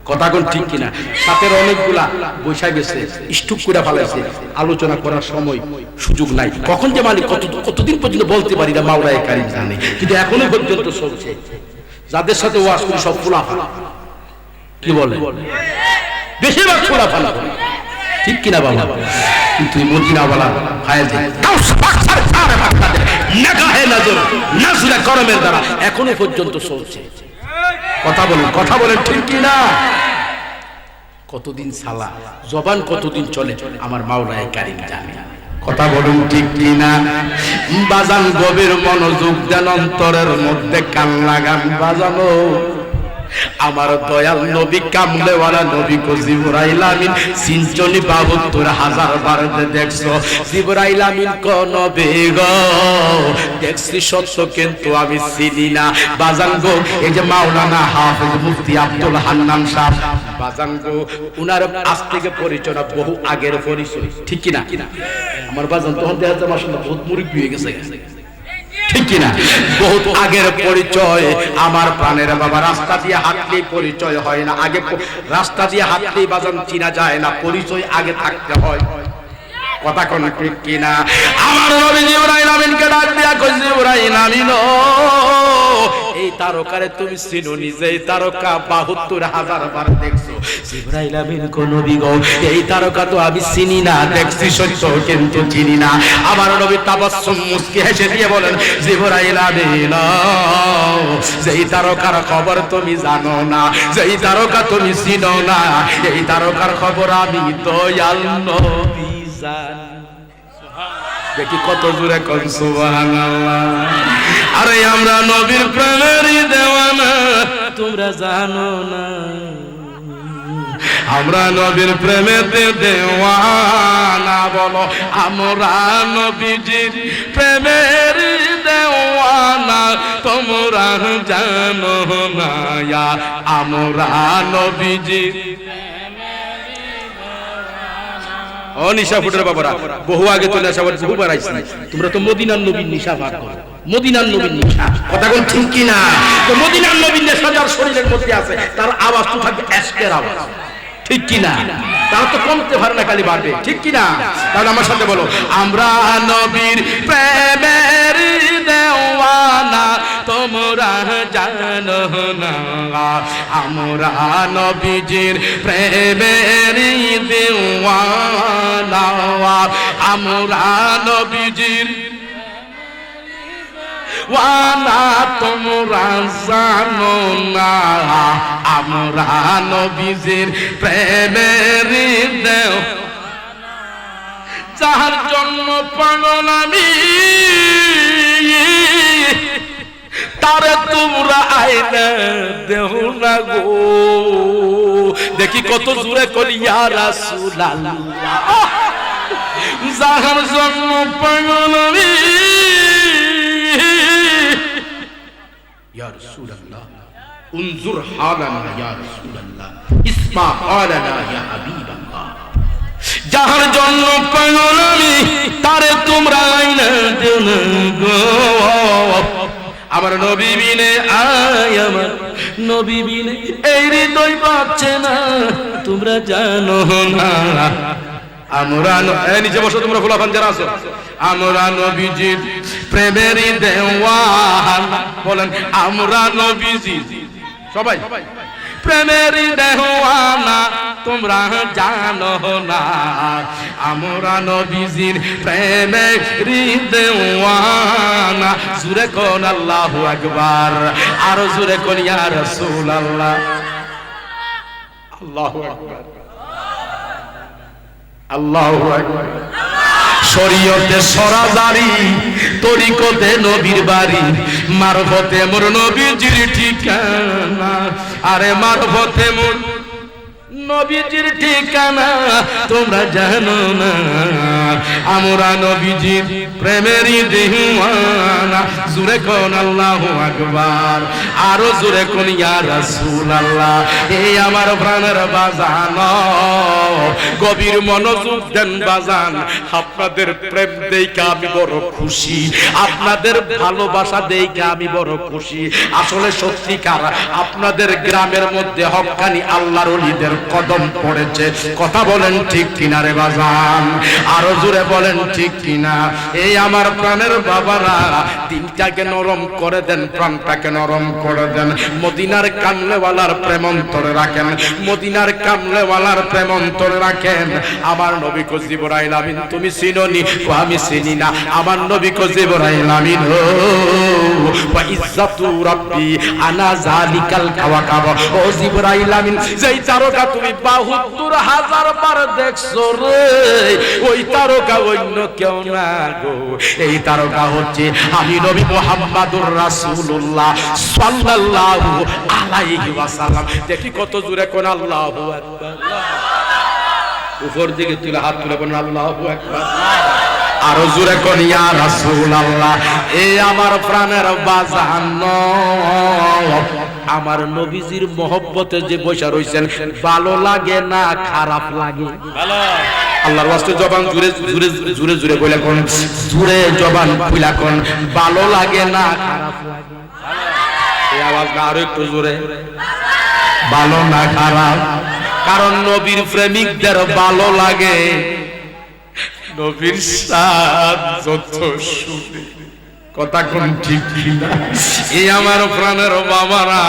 কথা কোন ঠিক কিনা সাথের অনেকগুলা বৈশা গেছে স্টুক করে ফেলাইছে আলোচনা করার সময় সুযোগ নাই কখন যে মালিক কতদিন পর্যন্ত বলতে পারি না মাওলায়ে কারীম জানে কিন্তু এখনো পর্যন্ত চলছে যাদের সাথে ওয়াজ করি সব ফুলাফালা কি বলে বেশিরভাগ ফুলাফালা ঠিক কিনা বাবা কিন্তু মদিনাওয়ালা ফায়েজ নাগাহে নজর নজরে করমের দ্বারা এখনো পর্যন্ত চলছে কথা বলেন ঠিক কি না কতদিন সালা জবান কতদিন চলে আমার মাওলায়ে কারীম জানে কথা বলুন ঠিক কি না বাজান গভীর মনোযোগ দেন অন্তরের মধ্যে কান লাগান বাজানো আমার দয়াল নবী কামলেওয়ালা নবী কো জিবরাইল আমিন সিনচনি ৭২,০০০ বার দেখছো জিবরাইল আমিন কো নবী গো দেখছি সত্য কিন্তু আমি চিনি না বাজান গো। এই যে মাওলানা হাফেজ মুফতি আব্দুল হান্নান সাহেব বাজান গো উনার আজ থেকে পরিচয় না বহু আগের পরিচয় ঠিক কি না? আমার বাজান তখন দেখা যায় মাশাআল্লাহ বহুত মুরব্বি হয়ে গেছে ঠিক কি না? বহুত আগের পরিচয় আমার প্রাণের বাবা। রাস্তা দিয়ে হাঁটলেই পরিচয় হয় না, আগে রাস্তা দিয়ে হাঁটলেই বাজান চিনা যায় না, পরিচয় আগে থাকতে হয়। কথা কোন ঠিক কিনা? আমার নবী জিবরাইল আমিনকে ডাক দিয়া কই জিবরাইল আমিন এই তারকারে তুমি চিনো নিজে? এই তারকা ৭২,০০০ বার দেখছো। জিবরাইল আমিন কো নবী গো এই তারকা তো আমি চিনি না, দেখছি সত্য কিন্তু চিনি না। আমার নবী তাবাসসুম মুস্কি হেসে দিয়ে বলেন জিবরাইল আমিন যেই তারকার খবর তুমি জানো না, যেই তারকা তুমি চিনো না, এই তারকার খবর আমি দয়াল নবী জানি। দেখি কত জোরে কোন সুবহানাল্লাহ। আরে আমরা নবীর প্রেমেরই দেওয়ানা, তোমরা জানো না আমরা নবীর প্রেমেতে দেওয়ানা। বলো আমরা নবীজির প্রেমের দেওয়ানা, তোমরা জানো না আমরা নবীজির। ও নিশা ফুটের বাবারা বহু আগে তো নেশা বহুবার আইছি, তোমরা তো মদিনার নবীর নিশা ভাগ করো, মদিনার নবীর নিশা। কথা কোন ঠিক কি না? তো মদিনার নবীর নেশা যার শরীরের মধ্যে আছে তার আওয়াজ তো থাকবে এশকের আওয়াজ ঠিক কি না? তার তো কমতে পারে না, খালি বাড়বে ঠিক কি না? তাহলে আমার সাথে বলো আমরা নবীর প্রেমের দেওয়ানা, তোমরা জানো না আমরা নবীজির প্রেমের দেওয়ানা, আমরা নবীজির ওয়ানা তোমরা জানো না আমরা নবীজির প্রেমের দেও। যাহার জন্য পাগল আমি তারে তোমরা আইনা দেও না গো। দেখি কত জোরে করি ইয়া রাসূলুল্লাহ। যাহার জন্য পাগল আমি ইয়া রাসূলুল্লাহ উনজুর হালানা ইয়া রাসূলুল্লাহ ইসমা হালানা ইয়া হাবিবাল্লাহ। যাহার জন্য পাগল আমি তারে তোমরা আইনা দেও না গো। আমার নবী বিনে আয় আমার নবী বিনে এই হৃদয় বাঁচে না, তোমরা জানো না আমরা নিচে বসো তোমরা খোলাফান যারা আছো। আমরা নবীজির প্রেমের দেওয়ানা, বলেন আমরা নবীজির সবাই প্রেমের দেওয়ানা, তোমরা জানো না আমরা নবীজির প্রেমের দেওয়ানা। জোরে কোন আল্লাহু আকবার, আর জোরে কোন ইয়া রাসূলুল্লাহ। আল্লাহু আকবার আল্লাহু আকবার। শরীয়তে সরাজারি তরিকতে নবীর বাড়ি, মারফতে মোর নবীজির ঠিকানা। আরে মারফতে মোর নবীজির ঠিকানা, তোমরা জানো না আমরা নবীজির প্রেমেরই দেওয়ানা। জোরে কোন আল্লাহু আকবার, আরো জোরে কোন ইয়া রাসূলুল্লাহ। এই আমার প্রাণের বাজান গভীর মনোযোগ দেন বাজান। আপনাদের প্রেম দেখে আমি বড় খুশি, আপনাদের ভালোবাসা দেখে আমি বড় খুশি। আসলে সত্যিকার আপনাদের গ্রামের মধ্যে হক্কানি আল্লাহর ওলিদের কদম পড়েছে। কথা বলেন ঠিক কিনা রে বাজান, আরো জোরে বলেন ঠিক কিনা? এই আমার প্রাণের বাবারা দিনটাকে নরম করে দেন, প্রাণটাকে নরম করে দেন। মদিনার কামলেওয়ালার প্রেম অন্তরে রাখেন, মদিনার কামলেওয়ালার প্রেম অন্তরে রাখেন। আমার নবী কো জিবরাইল আমিন তুমি চিনোনি? আমি চিনি না। আমার নবী কো জিবরাইল আমিন ও ইজ্জাতু রাব্বি আনা যালিকাল কাওয়াকাব। ও জিবরাইল আমিন, যেই তারকা তুমি ৭২,০০০ বার দেখছো রে, ওই তারকা অন্য কেউ না গো, এই তারকা হচ্ছে আমি নবী মুহাম্মাদুর রাসূলুল্লাহ সাল্লাল্লাহু আলাইহি ওয়াসাল্লাম। দেখি কত জোরে কোন আল্লাহু আকবার। উপর দিকে তুলে হাত তুলে বলেন আল্লাহু আকবার। আরো জোরে কোন ইয়া রাসূলুল্লাহ। এই আমার প্রাণের বাজান, আমার নবীজির মহব্বতে যে বসা রইছেন, ভালো লাগে না খারাপ লাগে? ভালো। আল্লাহর ওয়াস্তে জবান জুড়ে জুড়ে জুড়ে জুড়ে বলে কোন, জুড়ে জবান খুলা কোন, ভালো লাগে না খারাপ লাগে? এই আওয়াজটা আরো একটু জোরে, ভালো না খারাপ? কারণ নবীর প্রেমিকদের ভালো লাগে, নবীর সাথ যত শুনে। কথা কোন ঠিক কিনা? এই আমার প্রাণের বাবারা,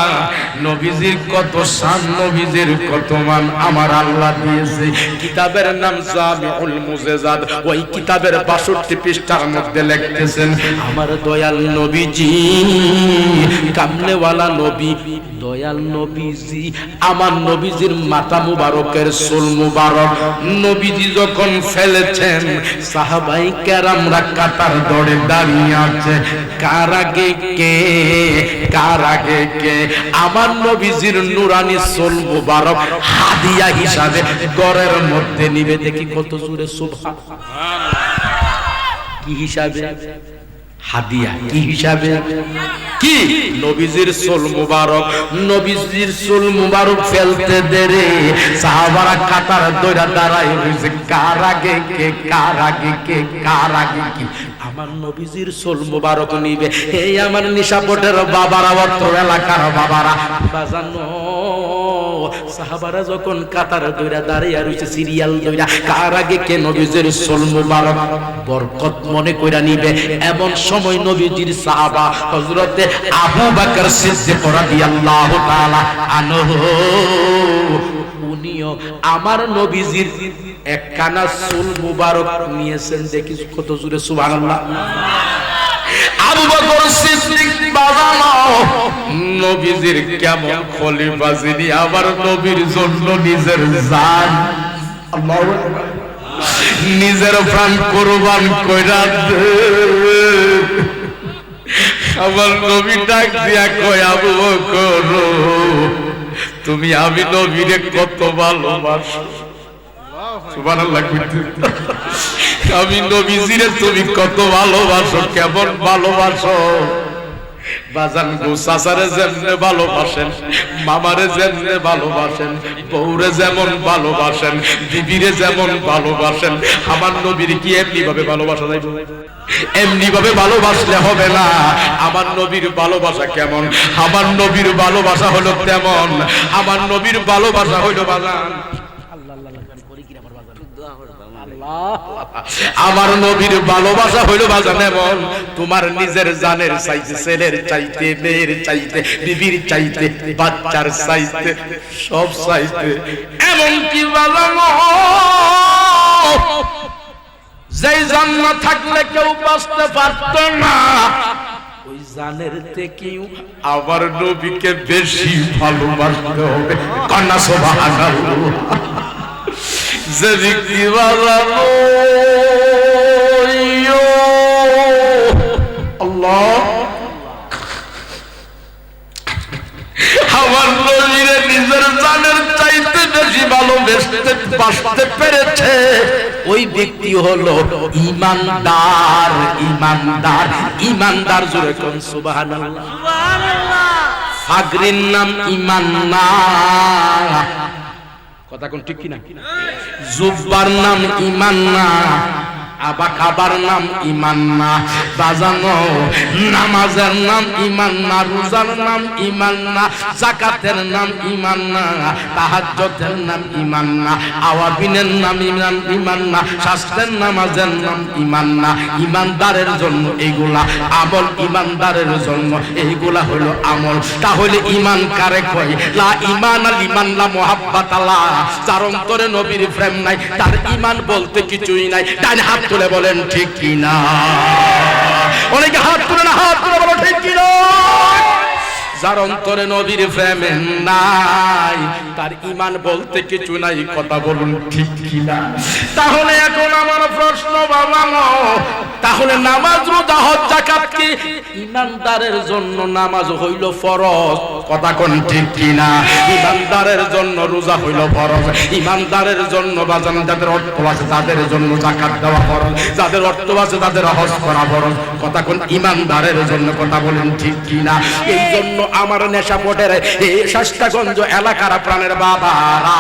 নবীজির কত শান, নবীজির কত মান আমার আল্লাহ দিয়েছে। কিতাবের নাম জামিউল মুজিজাত। ওই কিতাবের ৬২ পৃষ্ঠার মধ্যে লিখতেছেন, আমার দয়াল নবীজি, কামনেওয়ালা নবী, দয়াল নবীজি, আমার নবীজির মাথা মুবারকের চুল মুবারক নবীজি যখন ফেলেছেন, সাহাবাই কেরামরা কাতার দড়ে দাঁড়িয়ে আছে, কার আগে কে, কার আগে কে? আমার নবীজির নুরানি চুল মুবারক হাদিয়া হিসাবে ঘরের মধ্যে নিবে। দেখি কত জোরে সুবহানাল্লাহ। কি হিসাবে? হাদিয়া। কি হিসাবে? কি? নবীজির চুল মুবারক, নবীজির চুল মুবারক ফেলতে দেরে সাহাবারা কাতার দইরা দাঁড়ায় রইছে, কার আগে কে, কার আগে কে, কার আগে কি? আমার নবীজির চুল মুবারক নিবে। এই আমার নিশাপটের বাবারা, অত্র এলাকার বাবারা, বাজানো সাহাবারা যখন কাতার দইরা দাঁড়িয়ে রইছে, সিরিয়াল দইরা, কার আগে কে নবীজির চুল মুবারক বরকত মনে কইরা নিবে। এমন সময় নবীজির সাহাবা হযরতে আবু বকর সিদ্দিক রাদিয়াল্লাহু তাআলা আনহু, উনিও আমার নবীজির একখানা চুল মুবারক নিয়েছেন। দেখি কত জোরে সুবহানাল্লাহ। আবু বকর সিদ্দিক বাজানো নবীজির কেমন খলিফা, যিনি আবার নবীর জন্য নিজের জান, আল্লাহু আকবার, নিজের প্রাণ কুরবান কইরা দে। আমার নবী ডাক দিয়া কয়, আবু বকর, তুমি আমি নবীরে কত ভালোবাসো। সুবহানাল্লাহ। আমি নবীজিরে তুমি কত ভালোবাসো, কেমন ভালোবাসো? বাজান গো, চাচারে যেমনে ভালোবাসেন, মামারে যেমনে ভালোবাসেন, বউরে যেমন ভালোবাসেন, বিবিরে যেমন ভালোবাসেন, আমার নবীর কি এমনি ভাবে ভালোবাসা যাইব? এমনি ভাবে ভালোবাসলে হবে না। আমার নবীর ভালোবাসা কেমন? আমার নবীর ভালোবাসা হলো তেমন। আমার নবীর ভালোবাসা হইল বাজান, আমার নবীর ভালোবাসা হইল বাজান এমন, তোমার নিজের জানের চাইতে, ছেলের চাইতে, মেয়ের চাইতে, বিবির চাইতে, বাচ্চার চাইতে, সব চাইতে। এমন কি বাজান, যেই জান না থাকলে কেউ বাঁচতে পারত না, ওই জানের থেকেও আমার নবীকে বেশি ভালোবাসতে হবে। কন্যা সুবহানাল্লাহ। যে ব্যক্তি বাজানো আল্লাহ আমার নবীরে নিজের জানের চাইতে বেশি ভালোবাসতে বাসতে পেরেছে, ওই ব্যক্তি হলো ঈমানদার। ঈমানদার, ঈমানদার, জোরে কোন সুবহানাল্লাহ। ফাগরির নাম ঈমান না, কথা কোন ঠিক কিনা? জুব্বার নাম ঈমান না, আবা খাবার নাম ঈমান না, বাজানো নামাজের নাম ঈমান না, রোজার নাম ঈমান না, যাকাতের নাম ঈমান না, তাহাজ্জুদের নাম ঈমান না, আওয়াবিনের নাম ঈমান না, শাস্ত্রের নামাজের নাম ঈমান না। ঈমানদারের জন্য এইগুলা আমল, ঈমানদারের জন্য এইগুলা হলো আমল। তাহলে ঈমান কারে কয়? লা ঈমান লিমান লা মুহাব্বাত আল্লাহ, যার অন্তরে নবীর প্রেম নাই, তার ঈমান বলতে কিছুই নাই। ডান হাত তুলে বলেন ঠিক কিনা? অনেকে হাত তুলে না, হাত তুলে বলো ঠিক কিনা? যার অন্তরে নবীর প্রেম নাই, তার ঈমান বলতে কিছু নাই। কথা বলুন ঠিক কিনা? তাহলে এখন আমার প্রশ্ন বাবা, তাহলে নামাজ, রোজা, হজ, যাকাত কি ঈমানদারের জন্য নামাজ হইল ফরজ? কথা কোন ঠিক কিনা? ঈমানদারের জন্য রোজা হইল ফরজ, ঈমানদারের জন্য বাজান যাদের অর্থ আছে তাদের জন্য যাকাত দেওয়া ফরজ, যাদের অর্থ আছে তাদের হজ করা ফরজ। কথা কোন ঈমানদারের জন্য? কথা বলেন ঠিক কিনা? এই জন্য আমার নেশাপটের এই শাস্তাগঞ্জ এলাকার প্রাণের বাবারা,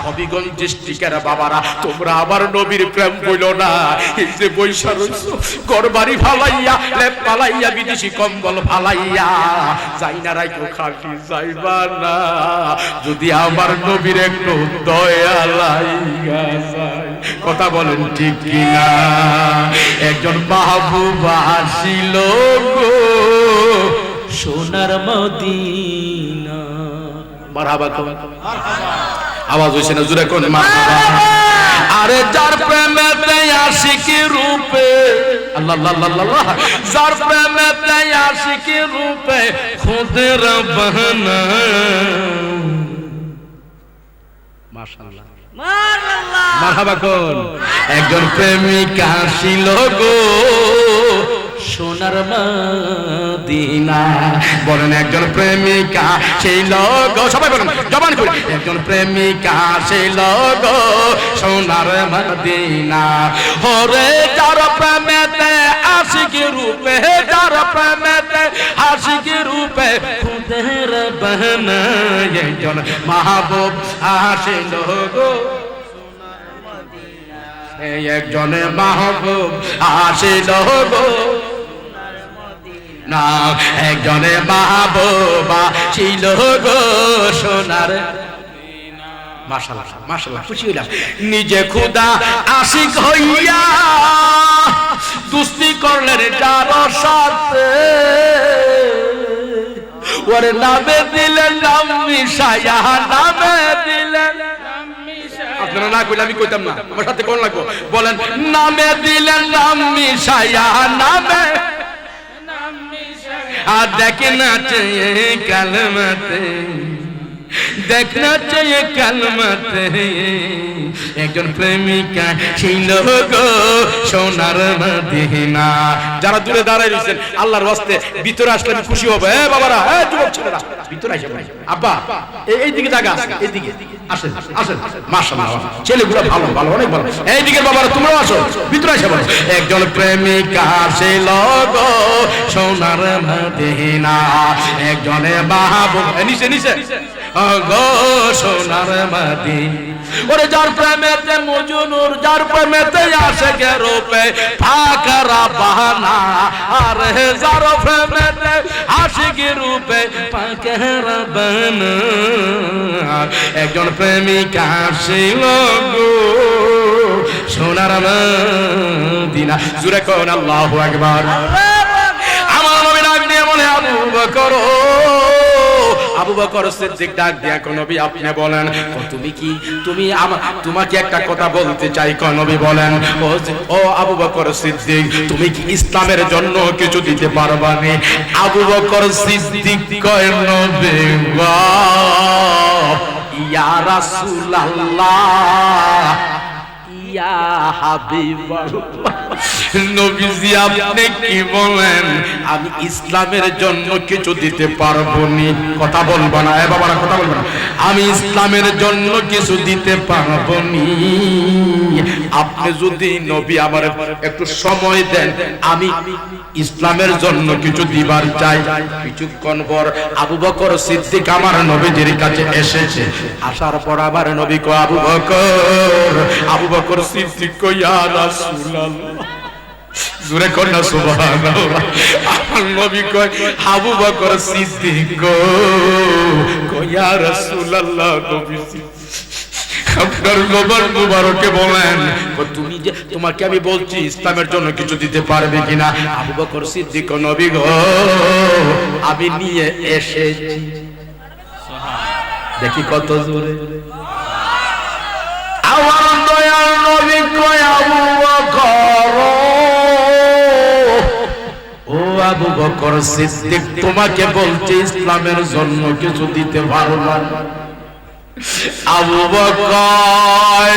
হবিগঞ্জ ডিস্ট্রিক্টের বাবারা, তোমরা আবার নবীর প্রেম বইল না। এই যে বৈশা রইছো ঘরবাড়ি ফালাইয়া, লেপ ফালাইয়া, বিদেশি কম্বল ফালাইয়া, যাই না রাইকো খালি যাইবা না, যদি আমার নবীর একটু দয়া লাইগা যায়। কথা বলেন ঠিক কিনা? একজন মাহবুব আসিল গো সোনার মদিনা। মারহাবা, আওয়াজ হইছে না? জোরে কোন মারহাবা। আরে যার প্রেমেতে আশিকি রূপে, আল্লাহ আল্লাহ আল্লাহ, যার প্রেমেতে আশিকি রূপে খুদের বাহানা। মাশাআল্লাহ, মারহাবা কোন? একজন প্রেমিক আসিল গো সোনার মদিনা। বলেন একজন প্রেমিকা সেই লোক, সবাই বলেন জবান করে, একজন প্রেমিকা সেই লোক সোনার মদিনা। হরে যার প্রেমেতে আশিকি রূপে, যার প্রেমেতে আশিকি রূপে খুদের বাহানা। একজন মাহবুব আসিল গো, একজনে মাহবুব আসিল গো না, একজনে মাহবুবা ছিল গো সোনার। মাশাআল্লাহ মাশাআল্লাহ, খুশি হইলাম। নিজে খুদা আশিক হইয়া দুস্তি করলেন যার সাথে, ওরে নামে দিলেন নাম মিশায়া, নামে দিলেন। আপনারা না কইলে আমি কইতাম না, আমার সাথে কোন লাগবো? বলেন নামে দিলেন নাম মিশায়া, নামে আর দেখনা চাইয়ে কালমাতে, দেখনা চাইয়ে কালমাতে। একজন প্রেমিকা ছিল গো সোনার মদিনা। যারা দূরে দাঁড়ায় রয়েছেন আল্লাহর ওয়াস্তে ভিতরে আসলে আমি খুশি হব। এ বাবারা, এ যুবক ছেলেরা ভিতরে আসেন। আব্বা এই দিকে জায়গা আছে, এই দিকে আসেন আসেন। মাশাআল্লাহ, ছেলেগুলো ভালো ভালো, অনেক ভালো। এই দিকে বাবারা তোমরাও আসো, ভিতরে আসো। একজন প্রেমিকা ছিল গো সোনার মদিনা, একজনে মাহবুব নিচে নিচে গো সোনার মদিনা। ওরে যার প্রেমেতে মজনুর, যার প্রেমেতে আশিকে রূপে ফাকরা বাহানা, আর যার প্রেমেতে আশিকি রূপে ফাকরা বাহানা। একজন প্রেমিকা ছিল গো সোনার মদিনা। জোরে কোন আল্লাহু আকবার। আমার নবী ডাক দিয়ে বলে আবু বকর, আবু বকর সিদ্দিক ডাক দিয়া কোন নবী আপনি বলেন, তুমি কি তুমি তোমাকে একটা কথা বলতে চাই। কোন নবী বলেন, ও আবু বকর সিদ্দিক, তুমি কি ইসলামের জন্য কিছু দিতে পারবা নি? আবু বকর সিদ্দিক কয়, নবী গো ইয়া রাসূলুল্লাহ, ইয়া হাবিবাল্লাহ, নবীজি আপনি কি বলেন? আমি ইসলামের জন্য কিছু দিতে পারবো নি। কথা বলবো না, এ বাবারা কথা বলবো না। আমি ইসলামের জন্য কিছু দিতে পারবো নি। আপনি যদি নবী আমার একটু সময় দেন, আমি ইসলামের জন্য কিছু দিবার চাই। কিছুক্ষণ পর আবু বকর সিদ্দিক আমার নবীজির কাছে এসেছে। আসার পর আবার নবী কয়, আবু বকর, আবু বকর সিদ্দিক কয়, ইয়া রাসূলুল্লাহ, জোরে কর না সুবহানাল্লাহ। আমার নবী কয়, আবু বকর সিদ্দিক গো, কয় ইয়া রাসূলুল্লাহ, নবীজি আপনার জবান মুবারকে বলেন, তুমি যে তোমাকে আমি বলছি ইসলামের জন্য কিছু দিতে পারবে কিনা? আবু বকর সিদ্দিক, নবী গো আমি নিয়ে এসেছি। দেখি কত জোরে আমার দয়াল নবী কয়, আবু বকর ও আবু বকর সিদ্দিক তোমাকে বলছে ইসলামের জন্য কিছু দিতে পারবা না। আবু বকর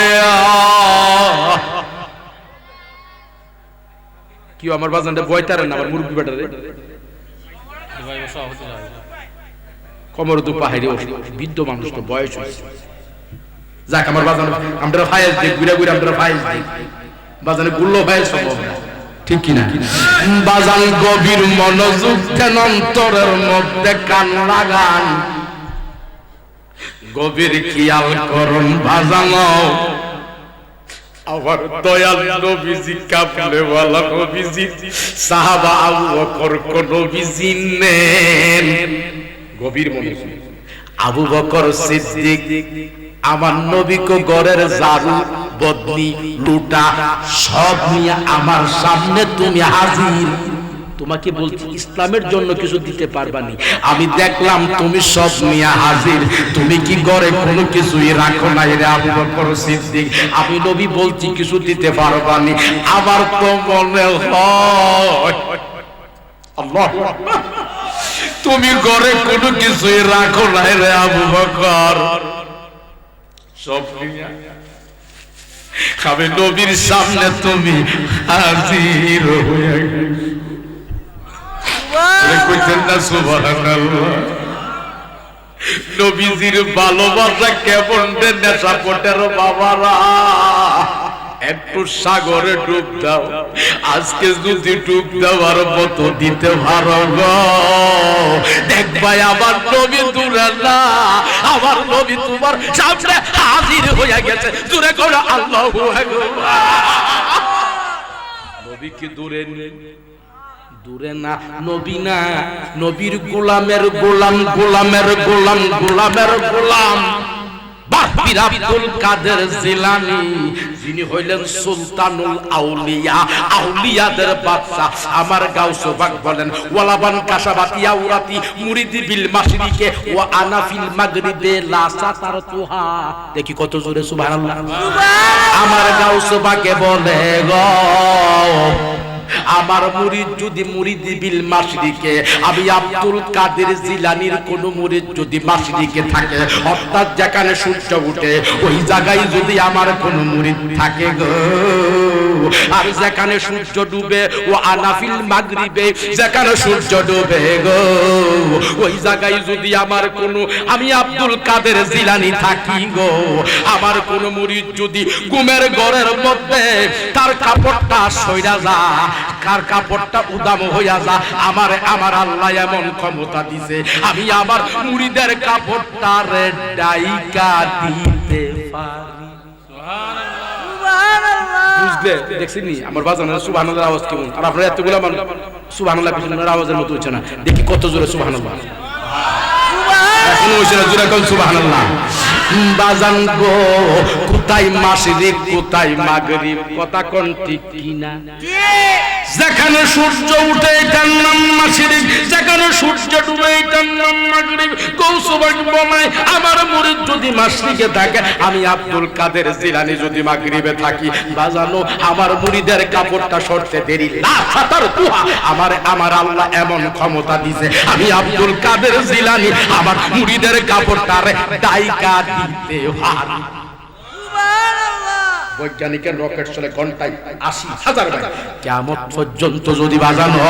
কি আমার বাজানটা বয়তারে না আমার মুরব্বি বেটারে কমর দু পাহাড়ি বৃদ্ধ মানুষ তো বয়স হয়েছে। যাক আমার বাজান আমরা ফায়েজ দিই ঘুরে ঘুরে আমরা ফায়েজ দিই বাজানে গুল্লো ফায়েজ সম্ভব না ঠিক কিনা? বাজান গভীর মনোযোগ দেন অন্তরের মধ্যে কান লাগান গভীর খেয়াল করুন বাজান আমার দয়াল নবীজি কাফলে ওয়ালা নবীজি সাহাবা আবু বকর কোন নবীজি নেন গভীর মনোযোগ। আবু বকর সিদ্দিক আমার নবীকে ঘরের ঝাড়ু বদনি লুটা সব নিয়ে আমার সামনে তুমি হাজির। তোমাকে বলছি ইসলামের জন্য কিছু দিতে পারবানি। আমি দেখলাম তুমি সব নিয়ে হাজির, তুমি কি ঘরে কোনো কিছুই রাখো নাই রে আবু বকর সিদ্দিক। আমি নবী বলছি কিছু দিতে পারবানি। আমার তো মনে হয় আল্লাহ তুমি ঘরে কোনো কিছুই রাখো নাই রে আবু বকর সব নিয়ে আমি নবীর সামনে তুমি হাজির হয়ে নবীজির ভালোবাসা কেমন নেশা পটের বাবারা একটু সাগরে ডুব দাও। আজকে যদি ডুব দেওয়ার মতো দিতে পারো দেখবাই আমার নবী দূরে না, আমার নবী তোমার সামনে হাজির হয়ে গেছে। দূরে করে আল্লাহু আকবার। নবী কি দূরে নেই? দূরে না, নবী না, নবীর গোলামের গোলাম, গোলামের গোলাম, গোলামের গোলাম পীর আব্দুল কাদের জিলানী, যিনি হইলেন সুলতানুল আউলিয়া, আউলিয়াদের বাদশা। আমার গাউসে পাক বলেন ওয়ালাবান কাশাবাতি আউরাতি মুরিদি বিল মাশরিকে ওয়া আনা ফিল মাগরিবে লা সাতারতুহা। দেখি কত জোরে সুবহানাল্লাহ। আমার গাউসে পাকে বলে গো আমার মুরিদ যদি মুরিদি বিল মাশরিকে, আমি আব্দুল কাদের জিলানীর কোন মুরিদ যদি মাশরিকে থাকে অর্থাৎ যেখানে সূর্য ওঠে ওই জায়গায় যদি আমার কোন মুরিদ থাকে গো, আর যেখানে সূর্য ডুবে ও আনাফিল মাগরিবে, যেখানে সূর্য ডুবে গো ওই জায়গায় যদি আমার কোন আমি আব্দুল কাদের জিলানী থাকি গো, আমার কোন মুরিদ যদি ঘুমের ঘরের মধ্যে তার কাপড়টা সইরা যা, কার কাপড়টা উদাম হইয়া যা, আমার আমার আল্লাহ এমন ক্ষমতা দিছে আমি আমার মুরিদের কাপড়টা রে ডাইকা দিতে পারি। বুঝলে দেখছিনি আমার বাজানের সুবহানাল্লাহ আওয়াজ কেমন? আর আপনারা এতগুলা মানুষ সুবহানাল্লাহ পিছনের আওয়াজের মতো হচ্ছে না। দেখি কত জোরে সুবহানাল্লাহ। এখন হইছে না জোরে কোন সুবহানাল্লাহ। বাজান গো কোথায় মাশরিক কোথায় মাগরিব, কথা কোন ঠিক কিনা? যেখানে সূর্য উঠে এটার নাম মাশরিক, যেখানে সূর্য ডুবে এটার নাম মাগরিব। কৌসুবাক বনায় আমার মুরিদ যদি মাশরিকে থাকে, আমি আব্দুল কাদের জিলানী যদি মাগরিবে থাকি, বাজানো আমার মুরিদের কাপড়টা সরতে দেরি না ফাতার তুহা, আমার আমার আল্লাহ এমন ক্ষমতা দিছে আমি আব্দুল কাদের জিলানী আমার মুরিদের কাপড়টা রে ডাইকা দিতে পারি। বৈজ্ঞানিকের রকেট চলে ঘন্টায় ৮০,০০০ মাইল। কিয়ামত পর্যন্ত যদি বাজানো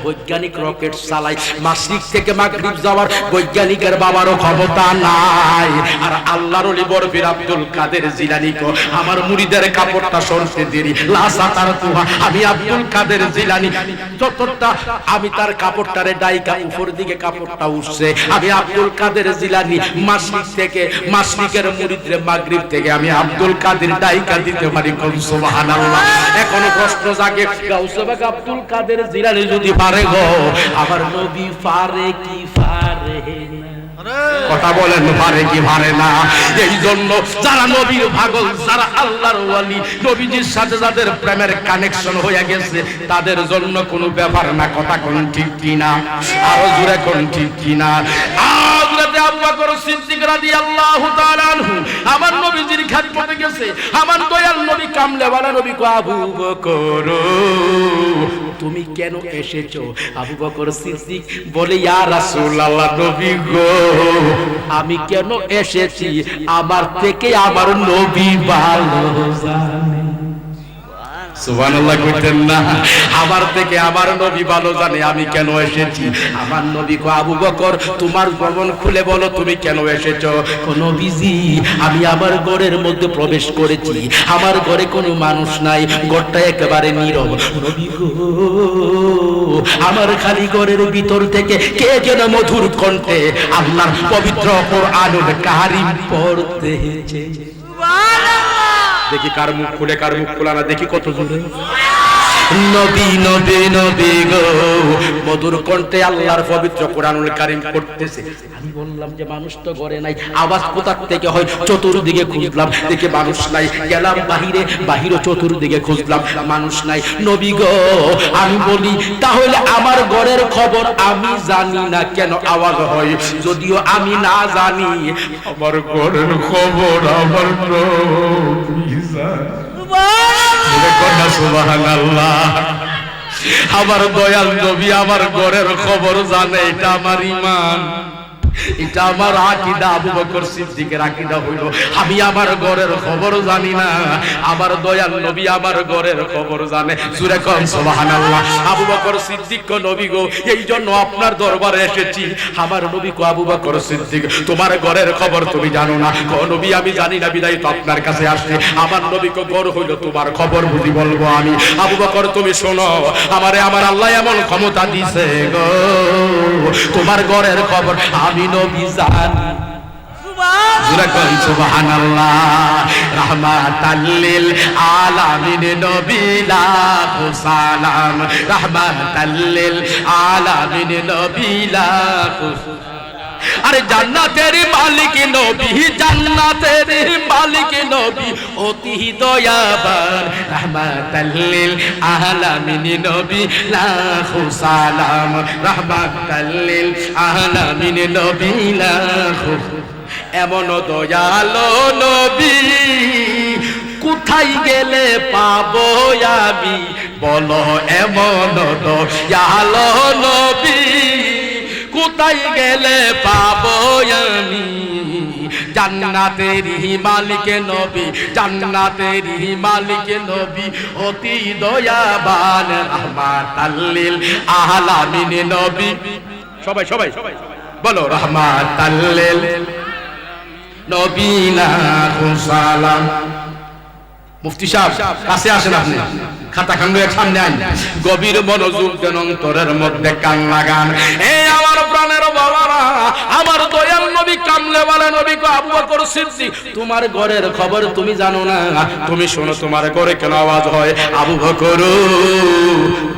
বৈজ্ঞানিক রকেট চালায়, মাশরিক থেকে মাগরিব যাওয়ার বৈজ্ঞানিকের বাবারও ক্ষমতা নাই। আর আল্লাহর ওলি বড় পীর আব্দুল কাদের জিলানী কো আমার মুরিদের কাপড়টা সরতে দেরি লা সাতারতুহা, আমি আব্দুল কাদের জিলানী যতটা আমি তার কাপড়টারে ডাইকা উপর দিকে কাপড়টা উঠছে, আমি আব্দুল কাদের জিলানী মাশরিক থেকে মাশরিকের মুরিদরে মাগরিব থেকে আমি আব্দুল কাদের ডাইকা দিতে পারি। কোন সুবহানাল্লাহ। এখনো প্রশ্ন জাগে গাউসে পাক আব্দুল কাদের জিলানী যদি পারে গো, আমার নবী পারে কি পারে না? কথা বলেন পারে কি পারে না? এই জন্য যারা নবীর পাগল, যারা আল্লাহর ওয়ালি, নবীজির সাথে যাদের প্রেমের কানেকশন হয়ে গেছে তাদের জন্য কোনো ব্যাপার না। কথা কোন ঠিক কিনা? আরো জোরে কোন ঠিক কিনা? হযরতে আবু বকর সিদ্দিক রাদিয়াল্লাহু তাআলা আনহু আমার নবীজির খেদমতে গেছে। আমার দয়াল নবী কামলেওয়ালা নবী কো আবু বকর তুমি কেন এসেছো? আবু বকর সিদ্দিক বলে ইয়া রাসূলুল্লাহ নবী গো আমি কেন এসেছি আমার থেকে আমার নবী ভালো জানে। সুবহানাল্লাহ কইতেন না? আমার থেকে আমার নবী ভালো জানে আমি কেন এসেছি। আমার নবী কো আবু বকর তোমার জবান খুলে বলো তুমি কেন এসেছো? ও নবীজি আমি আমার ঘরের মধ্যে প্রবেশ করেছি, আমার ঘরে কোনো মানুষ নাই, ঘরটা একেবারে নীরব। নবী গো আমার খালি ঘরের ভিতর থেকে কে যেন মধুর কণ্ঠে আল্লাহর পবিত্র কোরআনুল কারীম পড়তেছে। দেখি কার মুখ খুলে কার মুখ খোলা না, দেখি কত জোরে নবী নবী নবী গো মধুর কণ্ঠে আল্লাহর পবিত্র কোরআনুল কারীম পড়তেছে। আমি বললাম যে মানুষ তো ঘরে নাই, আওয়াজ কোথা থেকে হয়? চতুর্দিকে খুঁজলাম, দেখে মানুষ নাই। গেলাম বাহিরে, বাহিরে চতুর্দিকে খুঁজলাম, মানুষ নাই। নবী গো আমি বলি তাহলে আমার ঘরের খবর আমি জানি না কেন আওয়াজ হয়? যদিও আমি না জানি আমার ঘরের খবর আমার নবী জানে। সুবহানাল্লাহ আমার দয়াল নবী আমার ঘরের খবর জানে, এটা আমার ঈমান, এটা আমার আকীদা। আবু বকর সিদ্দিকের আকীদা হইল আমি আমার ঘরের খবর জানি না, আমার দয়াল নবী আমার ঘরের খবর জানে। জোরে কোন সুবহানাল্লাহ। আবু বকর সিদ্দিক কো নবী গো এই জন্য আপনার দরবারে এসেছি। আমার নবী কো আবু বকর সিদ্দিক তোমার ঘরের খবর তুমি জানো না? কো নবী আমি জানি না, বিদায় তো আপনার কাছে আসছে। আমার নবী কো ঘর হইল তোমার খবর বুঝি বলবো আমি। আবু বকর তুমি শোনো, আমারে আমার আল্লাহ এমন ক্ষমতা দিছে গো তোমার ঘরের খবর আমি নবী জানি। সুবহানাল্লাহ রাহমাতাল লিল আলামিন নবী লাখো সালাম, রাহমাতাল লিল আলামিন নবী লাখো। আরে জান্নাতের মালিক নবী, জান্নাতের মালিক নবী অতি দয়াবান, রাহমাতাল লিল আলামিন নবী লাখো সালাম, রাহমাতাল লিল আলামিন নবী লাখো। এমন দয়ালো নবী কোথায় গেলে পাবো আমি বলো? এমন দয়ালো নবী কোথায় গেলে পাবো আমি? জান্নাতের মালিক নবী, জান্নাতের মালিক নবী অতি দয়াবান, রাহমাতাল লিল আলামিন নবী। সবাই সবাই বলো রাহমাতাল লিল নবী লাখো সালাম। মুফতি সাহেব কাছে আসেন, আপনি খাতা খান সামনে আন, গভীর মনোযোগ দেন, অন্তরের মধ্যে কান লাগান। এই আমার প্রাণের বাবারা, আমার দয়াল নবী কামলেওয়ালা নবী কো আবু বকর সিদ্দিক তোমার ঘরের খবর তুমি জানো না? তুমি শোনো তোমার ঘরে কেন আওয়াজ হয়? আবু বকর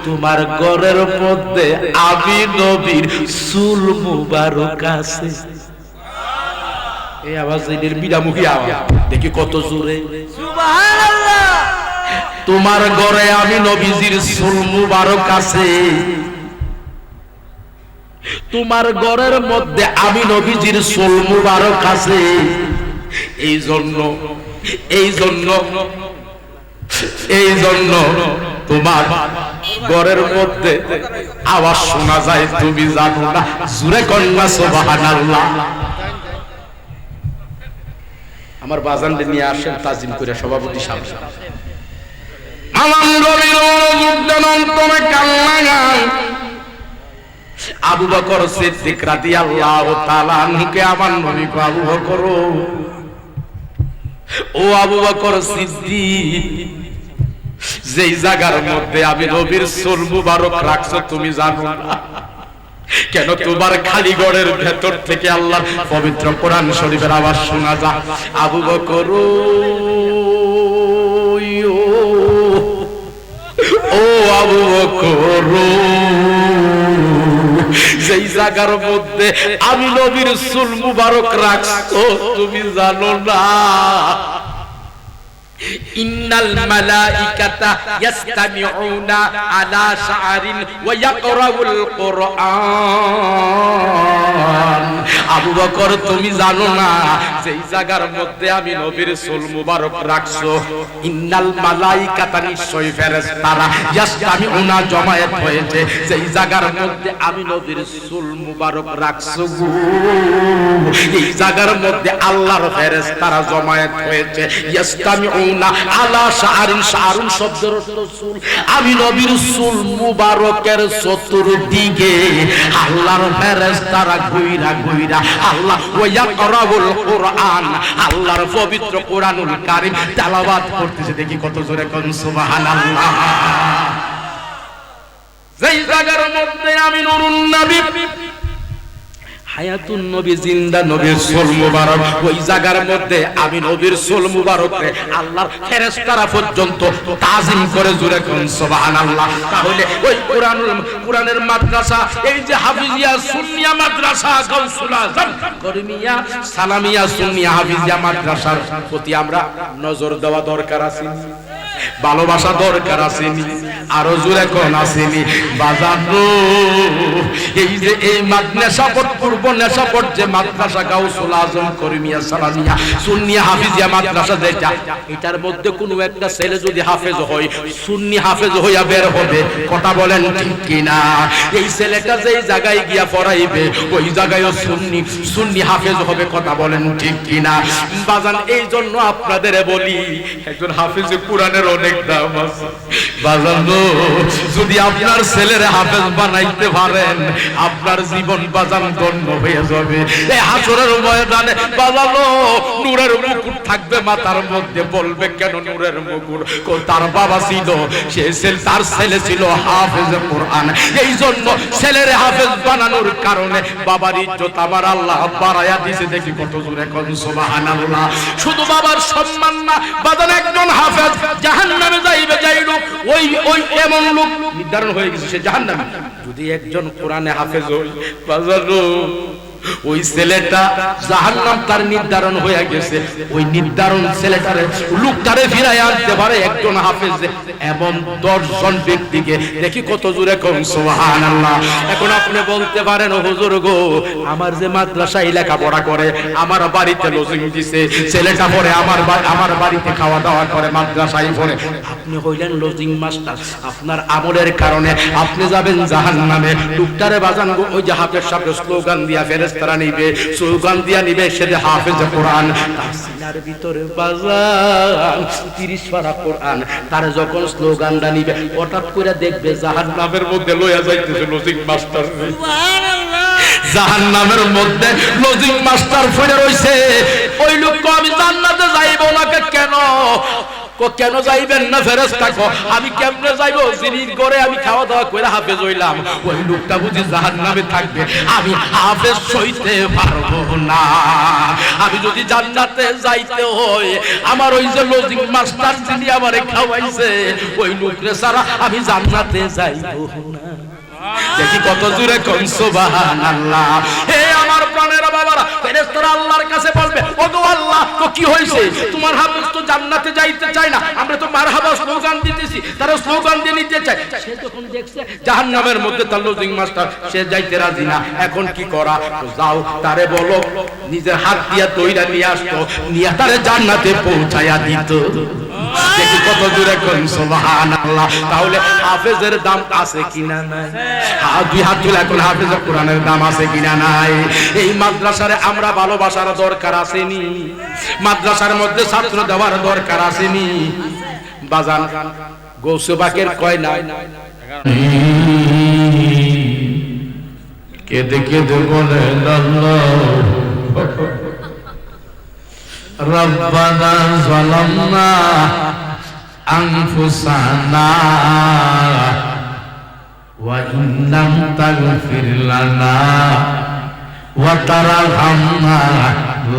তোমার ঘরের মধ্যে আমি নবীর চুল মুবারক আছে। এই আওয়াজ এদের বিড়ামুখী আওয়াজ, দেখি কত জোরে সুবহানাল্লাহ। তোমার ঘরে আমি নবীজির চুল মুবারক আছে, তোমার ঘরের মধ্যে আমি নবীজির চুল মুবারক আছে। এই জন্য তোমার ঘরের মধ্যে আওয়াজ শোনা যায়, তুমি জানো না? জোরে কন্যা সুবহানাল্লাহ। আমার বাজানকে নিয়ে আসেন তাজিম করে সভাপতি সাহেব। আমার নবীর মনোযোগ দেন, অন্তরে কান লাগান। আবু বকর সিদ্দিক রাদিয়াল্লাহু তাআলা আনহুকে আমার নবী কো আবু বকর, ও আবু বকর সিদ্দিক যেই জায়গার মধ্যে আমি নবীর চুল মুবারক রাখছো তুমি জানো না? কেন তোমার খালি ঘরের ভেতর থেকে আল্লাহর পবিত্র কোরআন শরীফের আওয়াজ শোনা যায়। আবু বকর ও আবু বকর যেই জায়গার মধ্যে আমি নবীর চুল মুবারক রাখছো তুমি জানো না? ইন্নাল মালাইকাতা ইয়াসতামিউনা আলা শাআরিন ওয়া ইয়াকরাউল কুরআন। আবু বকর তুমি জানো না যেই জায়গার মধ্যে আমি নবীর চুল মুবারক রাখছো, ইন্নাল মালাইকাতা নিশ্চয়ই ফেরেশতারা ইয়াসতামিউনা জমায়েত হয়েছে, যেই জায়গার মধ্যে আমি নবীর চুল মুবারক রাখছো এই জায়গার মধ্যে আল্লাহর ফেরেশতারা জমায়েত হয়েছে। ইয়াসতামিউনা আলা শাআরিন, শাআরুন শব্দের অর্থ চুল। আমি নবীর চুল মুবারকের চতুর্দিকে আল্লাহর ফেরেশতারা ঘুইরা ঘুইরা আল্লাহ ওয়ায়াকরাউল কুরআন, আল্লাহর পবিত্র কোরআনুল কারীম তেলাওয়াত করতেছে। দেখি কত জোরে কোন সুবহানাল্লাহ। যেই জায়গার মধ্যে আমি নুরুন নবী হায়াতুন নবী জিন্দা নবীর চুল মুবারক, ওই জায়গার মধ্যে আমি নবীর চুল মুবারককে আল্লাহর ফেরেশতারা পর্যন্ত তাজিম করে জোরে কোন সুবহানাল্লাহ। তাহলে ওই কোরআনের মাদ্রাসা, এই যে হাফিজিয়া সুন্নিয়া মাদ্রাসা, গাউসুল আজম করিমিয়া সালামিয়া সুন্নিয়া হাফিজিয়া মাদ্রাসার প্রতি আমরা নজর দেওয়া দরকার আছে, ভালোবাসা দরকার আসেনি, আরো জোরে কোন আসেনি বাজানো। এই যে এই নেশাপট পূর্ব নেশাপট যে মাদ্রাসা গাউসুল আজম করিমিয়া সালামিয়া সুন্নিয়া হাফিজিয়া মাদ্রাসা যেটা, এটার মধ্যে কোনো একটা ছেলে যদি হাফেজ হয়, সুন্নি হাফেজ হইয়া বের হবে, কথা বলেন ঠিক কিনা? এই ছেলেটা যেই জায়গায় গিয়া পড়াইবে ওই জায়গায়ও সুন্নি সুন্নি হাফেজ হবে, কথা বলেন ঠিক কিনা? বাজান এই জন্য আপনাদের বলি একজন হাফেজ কোরআনের অনেক দাম আছে বাজানো। যদি আপনার ছেলের হাফেজ বানাইতে পারেন আপনার জীবন বাজান ধন্য হয়ে যাবে। এই হাসরের ময়দানে বাজানো নূরের মুকুট থাকবে মাথার মধ্যে, বলবে কেন নূরের মুকুট? তার বাবা ছিল, সে তার ছেলে ছিল হাফেজ কোরআন, এই জন্য ছেলের হাফেজ বানানোর কারণে বাবার ইজ্জত আমার আল্লাহ বাড়ায়া দিয়েছে। দেখি কত জোরে কোন সুবহানাল্লাহ। শুধু বাবার সম্মান না বাজান, একজন হাফেজ জাহান্নামে যাইবে, যাই লোক ওই ওই এমন লোক নির্ধারণ হয়ে গেছে সে জাহান্নামে। যদি একজন কোরআনে হাফেজ হয় বাজানো ওই ছেলেটা জাহান্নাম তার নির্ধারণ হয়ে গেছে, ওই নির্ধারণ ছেলেটারে লোকটারে ফিরায় আনতে পারে একজন হাফেজ এবং 10 জন ব্যক্তিকে। দেখি কত জোরে কোন সুবহানাল্লাহ। এখন আপনি বলতে পারেন হুজুর গো আমার যে মাদ্রাসায় লেখাপড়া করে, আমার বাড়িতে লজিং দিছে, ছেলেটা পড়ে আমার বাড়িতে খাওয়া দাওয়া করে, মাদ্রাসায় পড়ে, আপনি হইলেন লজিং মাস্টার, আপনার আমলের কারণে আপনি যাবেন জাহান্নামে। লোকটারে বাজান গো ওই যে হাফেজ সাহেব স্লোগান দিয়া ফেরেশতারা নিবে, স্লোগান দিয়া নিবে সে হাফেজ কোরআন, তার সিনার ভিতরে বাজান 30 পারা কোরআন, তার যখন স্লোগানটা নিবে হঠাৎ করে দেখবে জাহান্নামের মধ্যে লইয়া যাইতেছে লজিং মাস্টার। সুবহানাল্লাহ। জাহান্নামের মধ্যে লজিং মাস্টার পড়ে রইছে। ওই লোক আমি জান্নাতে যাইব না কেন? কেন যাইবেন না ফেরেশতা? আমি কেমনে যাইব? যিনি করে আমি খাওয়া দাওয়া করে হাফেজ হইলাম, ওই লোকটা বুঝি জাহান্নামে থাকবে, আমি হাফেজ হইতে পারবো না। আমি যদি জান্নাতে যাইতে হয় আমার ওই যে লজিং মাস্টার যিনি আমারে খাওয়াইছে ওই লোকরে ছাড়া আমি জান্নাতে যাইবো না। দেখি কত জোরে কোন সুবহানাল্লাহ। হে আমার প্রাণের বাবারা, ফেরেশতারা আল্লাহর কাছে বলবে ওগো আল্লাহ তো কি হইছে? তোমার হাফেজ তো জান্নাতে যাইতে চায় না, আমরা তো মারহাবা স্লোগান দিতেছি, তারা স্লোগান দিয়ে নিতে চায়। সে যখন দেখছে জাহান্নামের মধ্যে তার লজিং মাস্টার, সে যাইতে রাজি না। এখন কি করা? যাও তারে বলো নিজের হাত দিয়া তৈরা নিয়ে আসতো, নিয়ে তারে জান্নাতে পৌঁছায়া দিত। দেখি কত দূরে কোন সুবহানাল্লাহ। তাহলে হাফেজের দাম আছে কিনা নাই? দুই হাত তুলে এখন হাফেজের কোরআনের দাম আছে কিনা নাই? এই মাদ্রাসারে আমরা ভালোবাসার দরকার আসেনি? মাদ্রাসার মধ্যে ছাত্র দেওয়ার দরকার আসেনি? বাজান গৌসে পাকের কয় না কেঁদে কেঁদে বলেন আল্লাহ রব্বানা যালামনা আনফুসানা ওয়া ইন লাম তাগফির লানা ওয়া তারহামনা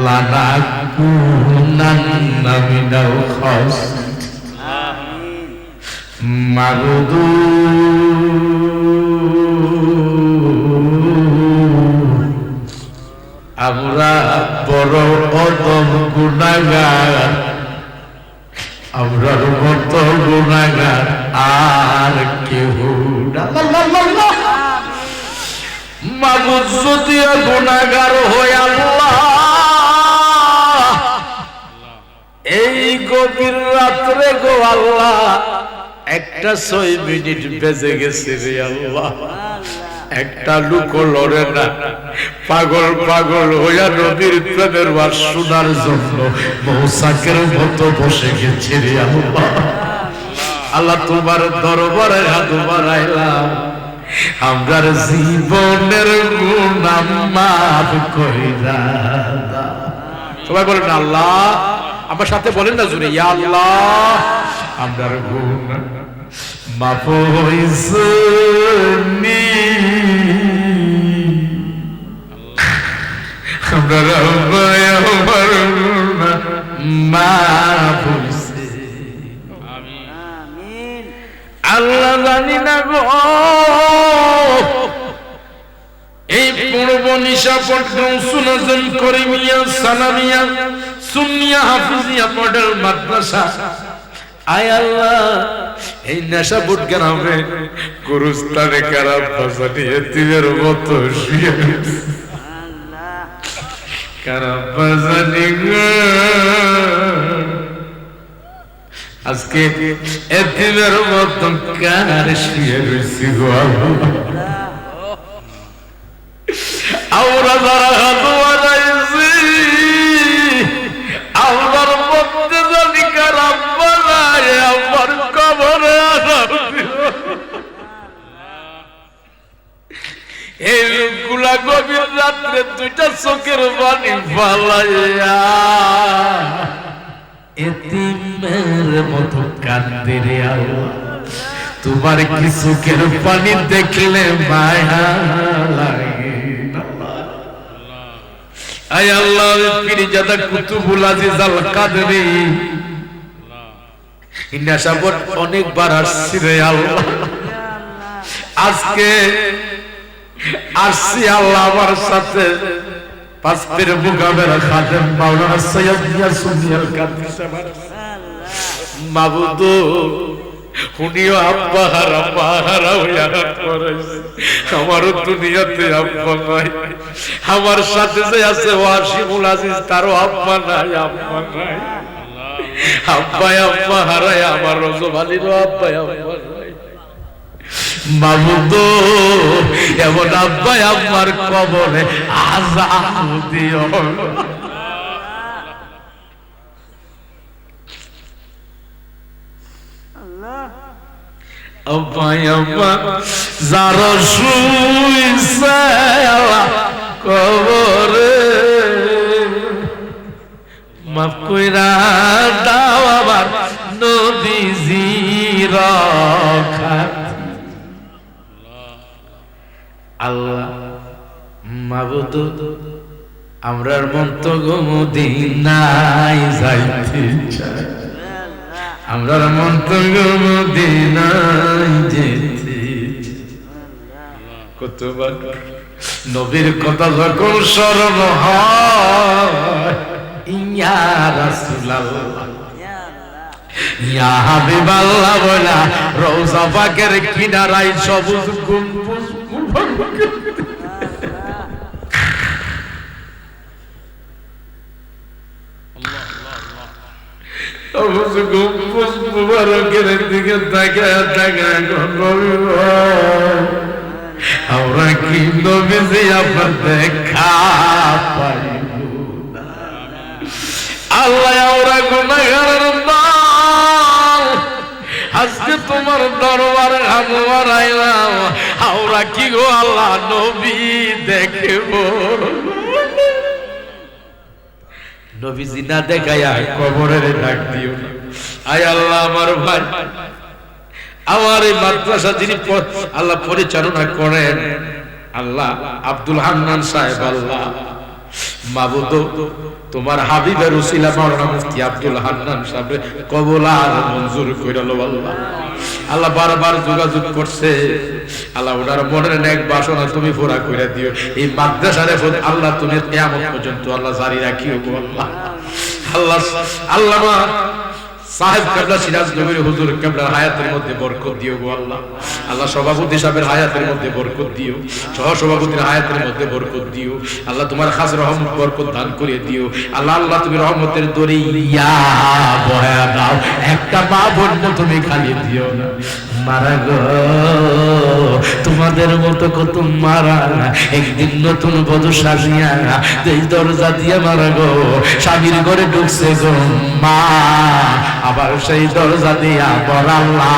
লানাকুনান্না মিনাল খাসিরিন। মাগুদু আমরা বড় অদম গুনাহগার, আমরার মতো গুনাহগার আর কেউ না। মাবুদ যদিও গুনাহগার হই আল্লাহ এই গভীর রাত্রে গো আল্লাহ একটা 6 মিনিট বেজে গেছে রে আল্লাহ একটা লোক লড়ে না পাগল পাগল হইয়া নবীর প্রেমের ওয়াজ শোনার জন্য মৌসাকের মতো বসে গেছে রে আল্লাহ আল্লাহ তোমার দরবারে হাত বাড়াইলাম আমরার জীবনের গুনাহ মাফ কইরা দাও সবাই বলেন আল্লাহ আমার সাথে বলেন না জুড়ে ইয়া আল্লাহ আমরার গুনাহ মাফ হইছে নি আমরার আমার গুনাহ মাফ হইছে আমিন আল্লাহ জানি না গো এই পূর্ব নিশাপট গৌসুনাজন করিমিয়া সালামিয়া সুন্নিয়া হাফিজিয়া মডেল মাদ্রাসা আয় আল্লাহ এই নেশাপুট গ্রামে গুরুস্থানে খারাপ বাজানি এতিমের মতো শুয়ে আল্লাহ খারাপ বাজানি আজকে এতিমের মতো কার শুয়ে রয়েছি গো আমরা যারা হাত বানাইছি আমার মধ্যে জানি খারাপ বানায় আমার কবরে এই লোকগুলা গভীর রাত্রে 2টা চোখের পানি ফালাইয়া এতিমের মতো কান্দে রে আল্লাহ তোমার কি চোখের পানি দেখলে মায়া লাগে আয় আল্লাহ পীরজাদা কুতুবুল আজিজ আল কাদরি ইন্নাসাবত অনেকবার আসছি রে আল্লাহ আজকে আসছি আল্লাহ আমার সাথে পাঁচপের মুকাবের খাদেম মাওলানা সৈয়দ ইয়াসুনি আল কাদরি সাহেব মাবুদ উনিও আব্বা হারা মা হারা হইয়া করেছে আমারও দুনিয়াতে আব্বা নাই আমার সাথে যে আছে ওয়াসিমুল আজিজ তারও আব্বা নাই আব্বা আব্বা হারায় আমার রজব আলীরও আব্বা আব্বা নাই মাবুদ এমন আব্বা আব্বার কবরে আযাব দিও আব্বাই আব্বা যারা শুইছে কবরে মাফ কইরা দাও আবার নবীজির খাতি আল্লাহ মাবুদ আমরার মন তো মদিনায় যাইতে চাই আমরার মন তো মদিনায় যেতে কতবার নবীর কথা যখন স্মরণ হয় ইয়া রাসূলুল্লাহ ইয়া হাবিবাল্লাহ বলা রওজা পাকের কিনারায় সবুজ গম্বুজ সবুজ গম্বুজ মুবারকের দিকে তাকায় তাকায় নবী আমরা কি নবীজি আপনার দেখা পাইব না আল্লাহ আমরা গুনাহগারের দল আজকে তোমার দরবারে হাত বাড়াইলাম আমরা কি গো আল্লাহ নবী দেখব নবীজি না দেখায়া কবরের ডাক দিও না আয় আল্লাহ আমার ভাই আমার এই মাদ্রাসা যিনি আল্লাহ পরিচালনা করেন আল্লাহ আব্দুল হান্নান সাহেব আল্লাহ মাবুদ তোমার হাবিবের উসিলা মাওলানা মুফতি আব্দুল হান্নান সাহেব কবুল আর মঞ্জুর কইরালো আল্লাহ আল্লাহ বারবার যোগাযোগ করছে আল্লাহ ওনার মনের নেক বাসনা তুমি পুরা কইরা দিও এই মাদ্রাসারে আল্লাহ তুমি কিয়ামত পর্যন্ত আল্লাহ জারি রাখিও গো আল্লাহ আল্লাহ আল্লামা সাহেব কেবলা সিরাজ নবীর হুজুর কেবলার হায়াতের মধ্যে বরকত দিও গো আল্লাহ। আল্লাহ সভাপতি সাহেবের হায়াতের মধ্যে বরকত দিও, সহ সভাপতির হায়াতের মধ্যে বরকত দিও আল্লাহ। তোমার খাস রহমত বরকত দান করে দিও আল্লাহ। আল্লাহ তুমি রহমতের দরিয়া বয়া দাও, একটা মা বোন তুমি খালি দিও না। মারা গো তোমাদের মতো কত মারা একদিন নতুন বধূ সাজিয়া এই দরজা দিয়ে মারা গো স্বামীর ঘরে ঢুকছে গো মা, আবার সেই দরজা দিয়া বরাল্লা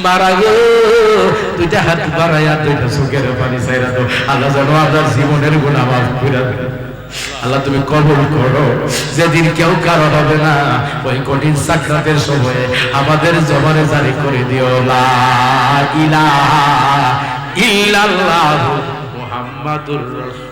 মারা গো দুইটা হাত বাড়াইয়া দুইটা চোখের পানি চাইরা তো আল্লাহ যেন আপনার জীবনের গুনাহ মাফ করে দেন আল্লাহ। তুমি কবুল করো, যেদিন কেউ কারো হবে না ওই কঠিন সাকরাতের সময়ে আমাদের জবানে জারি করে দিও লা ইলাহা ইল্লাল্লাহু মুহাম্মাদুর রাসূলুল্লাহ।